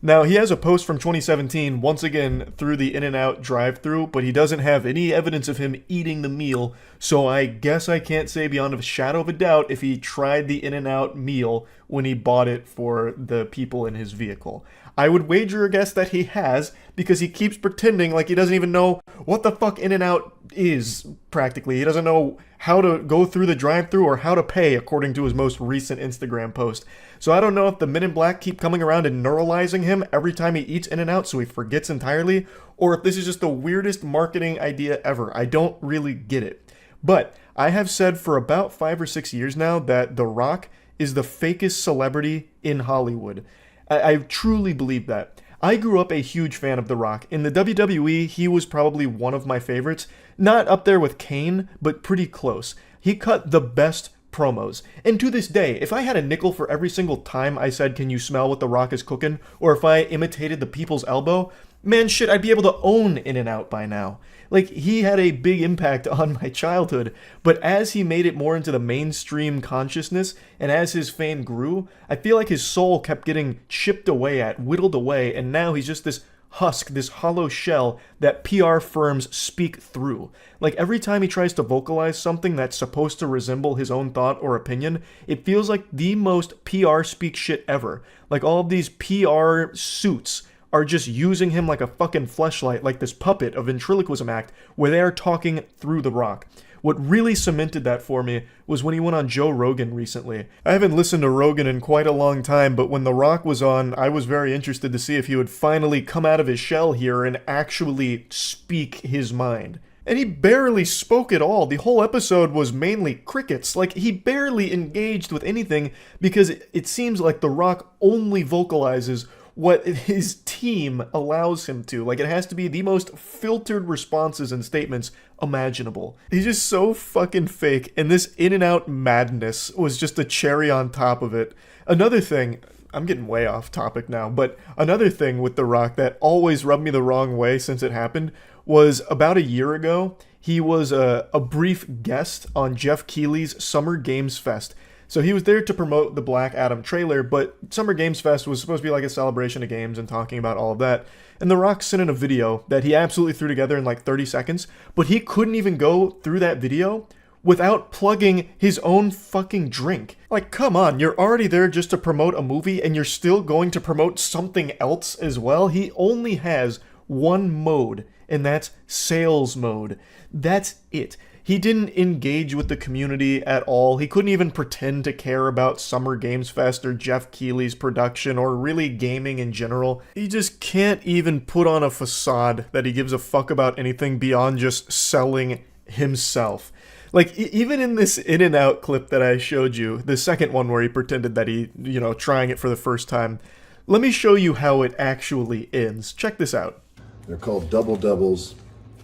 Now, he has a post from 2017, once again, through the In-N-Out drive-thru, but he doesn't have any evidence of him eating the meal, so I guess I can't say beyond a shadow of a doubt if he tried the In-N-Out meal when he bought it for the people in his vehicle. I would wager a guess that he has, because he keeps pretending like he doesn't even know what the fuck In-N-Out is, practically. He doesn't know how to go through the drive-thru or how to pay, according to his most recent Instagram post. So I don't know if the Men in Black keep coming around and neuralizing him every time he eats In-N-Out so he forgets entirely, or if this is just the weirdest marketing idea ever. I don't really get it. But I have said for about 5 or 6 years now that The Rock is the fakest celebrity in Hollywood. I truly believe that. I grew up a huge fan of The Rock. In the WWE, he was probably one of my favorites. Not up there with Kane, but pretty close. He cut the best promos. And to this day, if I had a nickel for every single time I said, can you smell what The Rock is cooking? Or if I imitated the people's elbow, man, shit, I'd be able to own In-N-Out by now. Like, he had a big impact on my childhood, but as he made it more into the mainstream consciousness, and as his fame grew, I feel like his soul kept getting chipped away at, whittled away, and now he's just this husk, this hollow shell that PR firms speak through. Like, every time he tries to vocalize something that's supposed to resemble his own thought or opinion, it feels like the most PR speak shit ever. Like, all of these PR suits are just using him like a fucking fleshlight, like this puppet of ventriloquism act, where they are talking through The Rock. What really cemented that for me was when he went on Joe Rogan recently. I haven't listened to Rogan in quite a long time, but when The Rock was on, I was very interested to see if he would finally come out of his shell here and actually speak his mind. And he barely spoke at all. The whole episode was mainly crickets. Like, he barely engaged with anything because it seems like The Rock only vocalizes what his team allows him to. Like, it has to be the most filtered responses and statements imaginable. He's just so fucking fake, and this In-N-Out madness was just a cherry on top of it. Another thing, I'm getting way off topic now, but another thing with The Rock that always rubbed me the wrong way since it happened was about a year ago, he was a brief guest on Jeff Keighley's Summer Games Fest. So he was there to promote the Black Adam trailer, but Summer Games Fest was supposed to be like a celebration of games and talking about all of that. And The Rock sent in a video that he absolutely threw together in like 30 seconds, but he couldn't even go through that video without plugging his own fucking drink. Like, come on, you're already there just to promote a movie and you're still going to promote something else as well? He only has one mode, and that's sales mode. That's it. He didn't engage with the community at all. He couldn't even pretend to care about Summer Games Fest or Jeff Keighley's production or really gaming in general. He just can't even put on a facade that he gives a fuck about anything beyond just selling himself. Like, even in this In-N-Out clip that I showed you, the second one where he pretended that he, trying it for the first time, let me show you how it actually ends. Check this out. They're called double doubles,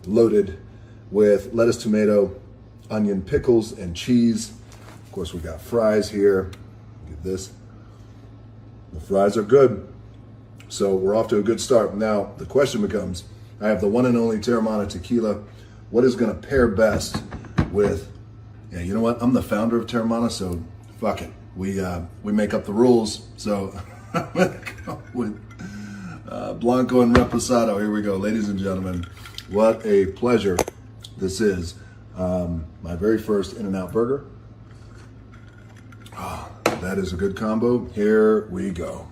loaded with lettuce, tomato, onion, pickles, and cheese. Of course, we got fries here. Get this. The fries are good. So we're off to a good start. Now, the question becomes, I have the one and only Terramana tequila. What is going to pair best with, you know what? I'm the founder of Terramana, so fuck it. We make up the rules. So I'm going to go with Blanco and Reposado. Here we go, ladies and gentlemen. What a pleasure this is. My very first In-N-Out burger. That is a good combo. Here we go.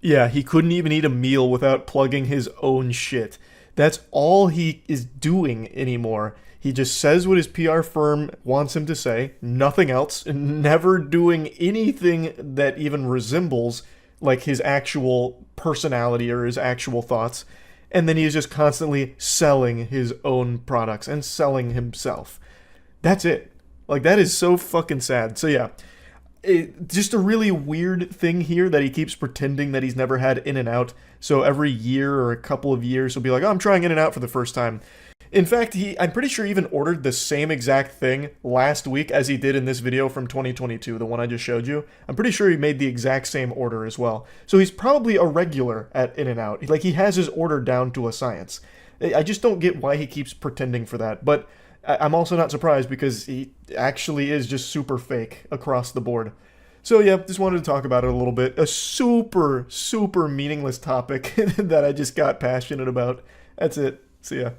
Yeah, he couldn't even eat a meal without plugging his own shit. That's all he is doing anymore. He just says what his PR firm wants him to say, nothing else, never doing anything that even resembles like his actual personality or his actual thoughts. And then he is just constantly selling his own products and selling himself. That's it. Like, that is so fucking sad. So yeah, just a really weird thing here that he keeps pretending that he's never had In-N-Out. So every year or a couple of years, he'll be like, oh, I'm trying In-N-Out for the first time. In fact, I'm pretty sure he even ordered the same exact thing last week as he did in this video from 2022, the one I just showed you. I'm pretty sure he made the exact same order as well. So he's probably a regular at In-N-Out. Like, he has his order down to a science. I just don't get why he keeps pretending for that. But I'm also not surprised because he actually is just super fake across the board. So yeah, just wanted to talk about it a little bit. A super, super meaningless topic that I just got passionate about. That's it. See ya.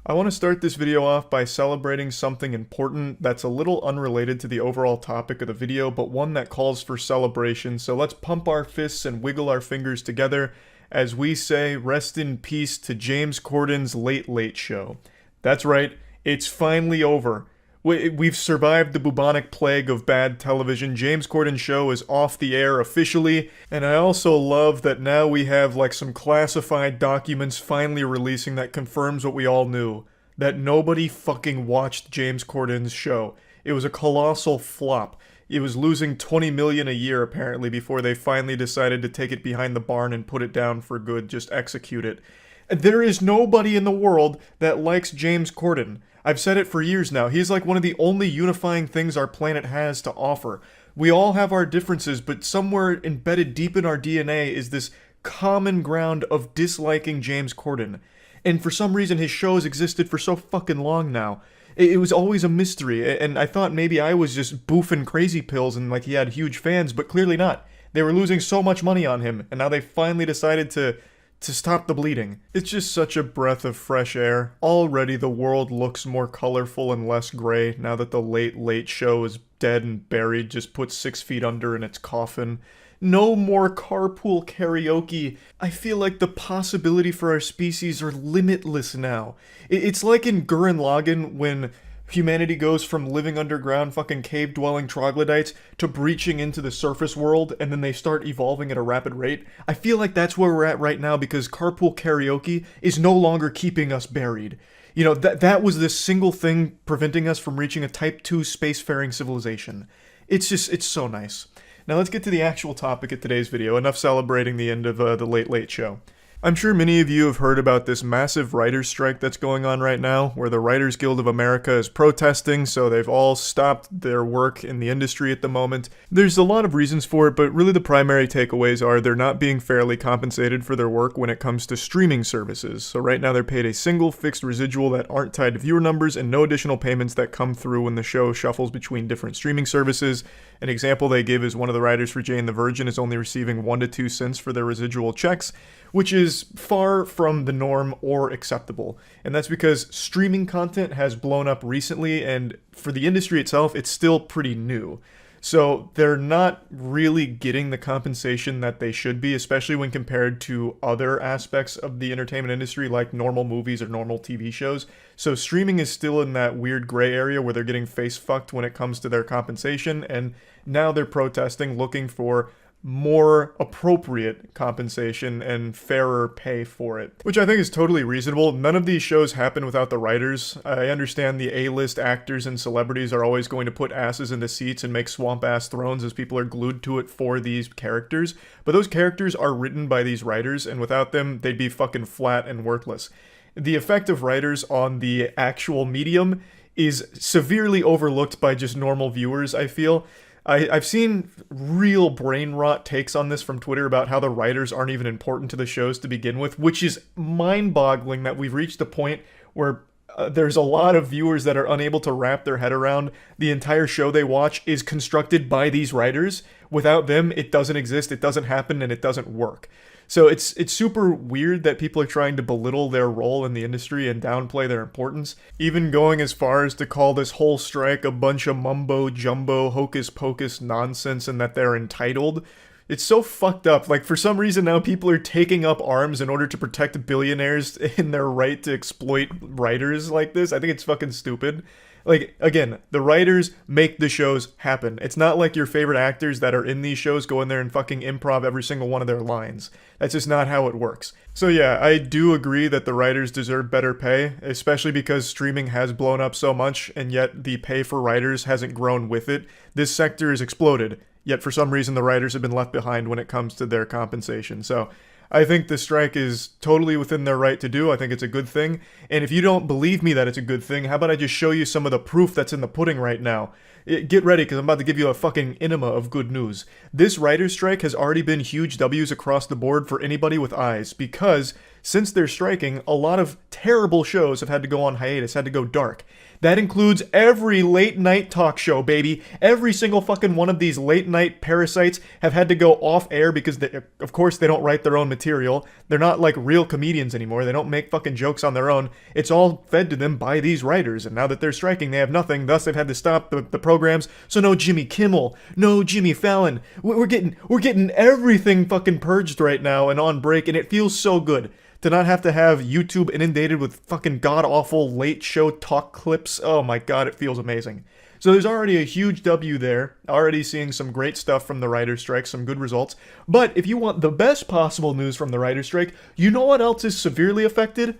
I want to start this video off by celebrating something important that's a little unrelated to the overall topic of the video, but one that calls for celebration. So let's pump our fists and wiggle our fingers together as we say rest in peace to James Corden's Late Late Show. That's right, it's finally over. We've survived the bubonic plague of bad television. James Corden's show is off the air officially, and I also love that now we have like some classified documents finally releasing that confirms what we all knew, that nobody fucking watched James Corden's show. It was a colossal flop. It was losing $20 million a year apparently before they finally decided to take it behind the barn and put it down for good, just execute it. There is nobody in the world that likes James Corden. I've said it for years now. He's like one of the only unifying things our planet has to offer. We all have our differences, but somewhere embedded deep in our DNA is this common ground of disliking James Corden. And for some reason, his show has existed for so fucking long now. It was always a mystery, and I thought maybe I was just boofing crazy pills and like he had huge fans, but clearly not. They were losing so much money on him, and now they finally decided to stop the bleeding. It's just such a breath of fresh air. Already the world looks more colorful and less gray now that the Late Late Show is dead and buried, just put 6 feet under in its coffin. No more carpool karaoke. I feel like the possibility for our species are limitless now. It's like in Gurren Lagann when humanity goes from living underground fucking cave-dwelling troglodytes to breaching into the surface world, and then they start evolving at a rapid rate. I feel like that's where we're at right now because carpool karaoke is no longer keeping us buried. You know, that was the single thing preventing us from reaching a Type 2 spacefaring civilization. It's so nice. Now let's get to the actual topic of today's video. Enough celebrating the end of the Late Late Show. I'm sure many of you have heard about this massive writers' strike that's going on right now, where the Writers Guild of America is protesting, so they've all stopped their work in the industry at the moment. There's a lot of reasons for it, but really the primary takeaways are they're not being fairly compensated for their work when it comes to streaming services. So right now they're paid a single fixed residual that aren't tied to viewer numbers and no additional payments that come through when the show shuffles between different streaming services. An example they give is one of the writers for Jane the Virgin is only receiving 1 to 2 cents for their residual checks, which is far from the norm or acceptable. And that's because streaming content has blown up recently, and for the industry itself, it's still pretty new. So they're not really getting the compensation that they should be, especially when compared to other aspects of the entertainment industry like normal movies or normal TV shows. So streaming is still in that weird gray area where they're getting face fucked when it comes to their compensation, and now they're protesting, looking for more appropriate compensation and fairer pay for it, which I think is totally reasonable. None of these shows happen without the writers. I understand the A-list actors and celebrities are always going to put asses into seats and make swamp-ass thrones as people are glued to it for these characters, but those characters are written by these writers, and without them, they'd be fucking flat and worthless. The effect of writers on the actual medium is severely overlooked by just normal viewers, I feel. I've seen real brain rot takes on this from Twitter about how the writers aren't even important to the shows to begin with, which is mind-boggling that we've reached a point where there's a lot of viewers that are unable to wrap their head around the entire show they watch is constructed by these writers. Without them, it doesn't exist, it doesn't happen, and it doesn't work. So it's super weird that people are trying to belittle their role in the industry and downplay their importance, even going as far as to call this whole strike a bunch of mumbo-jumbo, hocus-pocus nonsense and that they're entitled. It's so fucked up. Like, for some reason now people are taking up arms in order to protect billionaires in their right to exploit writers like this. I think it's fucking stupid. Like, again, the writers make the shows happen. It's not like your favorite actors that are in these shows go in there and fucking improv every single one of their lines. That's just not how it works. So yeah, I do agree that the writers deserve better pay, especially because streaming has blown up so much, and yet the pay for writers hasn't grown with it. This sector has exploded, yet for some reason the writers have been left behind when it comes to their compensation. So I think the strike is totally within their right to do. I think it's a good thing. And if you don't believe me that it's a good thing, how about I just show you some of the proof that's in the pudding right now? Get ready, because I'm about to give you a fucking enema of good news. This writer's strike has already been huge W's across the board for anybody with eyes, because since they're striking, a lot of terrible shows have had to go on hiatus, had to go dark. That includes every late night talk show, baby. Every single fucking one of these late night parasites have had to go off air because, of course, they don't write their own material. They're not like real comedians anymore. They don't make fucking jokes on their own. It's all fed to them by these writers. And now that they're striking, they have nothing. Thus, they've had to stop the programs. So no Jimmy Kimmel, no Jimmy Fallon. We're getting everything fucking purged right now and on break, and it feels so good to not have to have YouTube inundated with fucking god-awful late show talk clips. Oh my god, it feels amazing. So there's already a huge W there, already seeing some great stuff from the writer's strike, some good results. But if you want the best possible news from the writer's strike, you know what else is severely affected?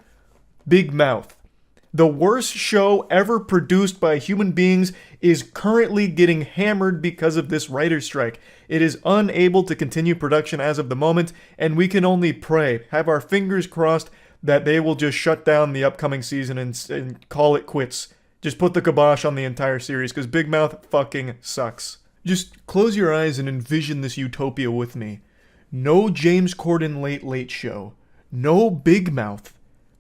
Big Mouth. The worst show ever produced by human beings is currently getting hammered because of this writer's strike. It is unable to continue production as of the moment, and we can only pray, have our fingers crossed, that they will just shut down the upcoming season and call it quits. Just put the kibosh on the entire series, because Big Mouth fucking sucks. Just close your eyes and envision this utopia with me. No James Corden Late Show. No Big Mouth.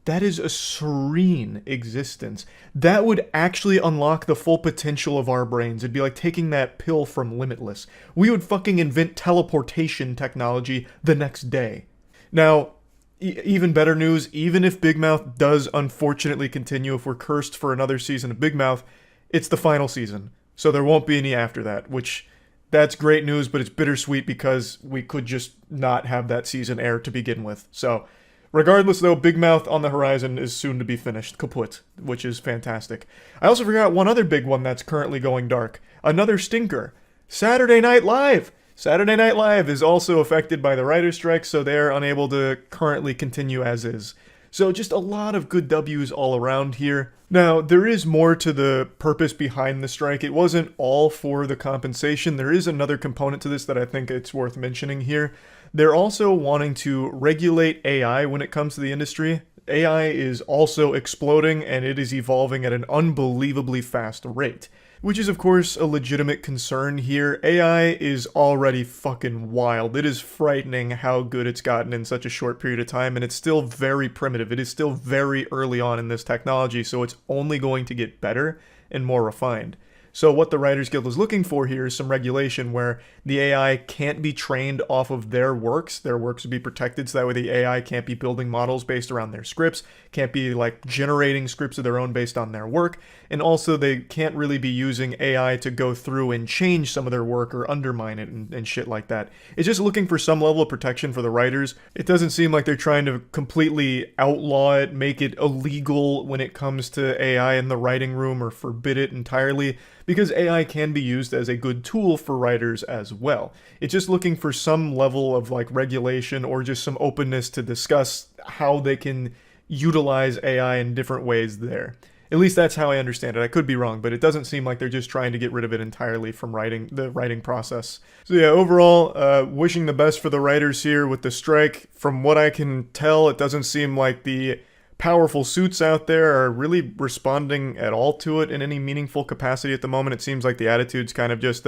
That is a serene existence. That would actually unlock the full potential of our brains. It'd be like taking that pill from Limitless. We would fucking invent teleportation technology the next day. Now, even better news, even if Big Mouth does unfortunately continue, if we're cursed for another season of Big Mouth, it's the final season. So there won't be any after that, which that's great news, but it's bittersweet because we could just not have that season air to begin with. So regardless, though, Big Mouth on the horizon is soon to be finished, kaput, which is fantastic. I also forgot one other big one that's currently going dark. Another stinker. Saturday Night Live! Saturday Night Live is also affected by the writer's strike, so they're unable to currently continue as is. So just a lot of good W's all around here. Now, there is more to the purpose behind the strike. It wasn't all for the compensation. There is another component to this that I think it's worth mentioning here. They're also wanting to regulate AI when it comes to the industry. AI is also exploding and it is evolving at an unbelievably fast rate, which is of course a legitimate concern here. AI is already fucking wild. It is frightening how good it's gotten in such a short period of time, and it's still very primitive. It is still very early on in this technology, so it's only going to get better and more refined. So what the Writers Guild is looking for here is some regulation where the AI can't be trained off of their works. Their works would be protected, so that way the AI can't be building models based around their scripts, can't be like generating scripts of their own based on their work, and also they can't really be using AI to go through and change some of their work or undermine it and shit like that. It's just looking for some level of protection for the writers. It doesn't seem like they're trying to completely outlaw it, make it illegal when it comes to AI in the writing room, or forbid it entirely, because AI can be used as a good tool for writers as well. It's just looking for some level of like regulation or just some openness to discuss how they can utilize AI in different ways there. At least that's how I understand it. I could be wrong, but it doesn't seem like they're just trying to get rid of it entirely from the writing process. So yeah, overall, wishing the best for the writers here with the strike. From what I can tell, it doesn't seem like the powerful suits out there are really responding at all to it in any meaningful capacity at the moment. It seems like the attitude's kind of just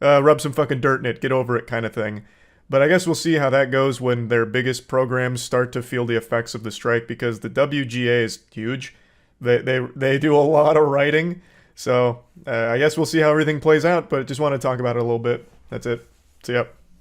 rub some fucking dirt in it, get over it kind of thing. But I guess we'll see how that goes when their biggest programs start to feel the effects of the strike, because the WGA is huge. They do a lot of writing. So I guess we'll see how everything plays out, but just want to talk about it a little bit. That's it. See ya.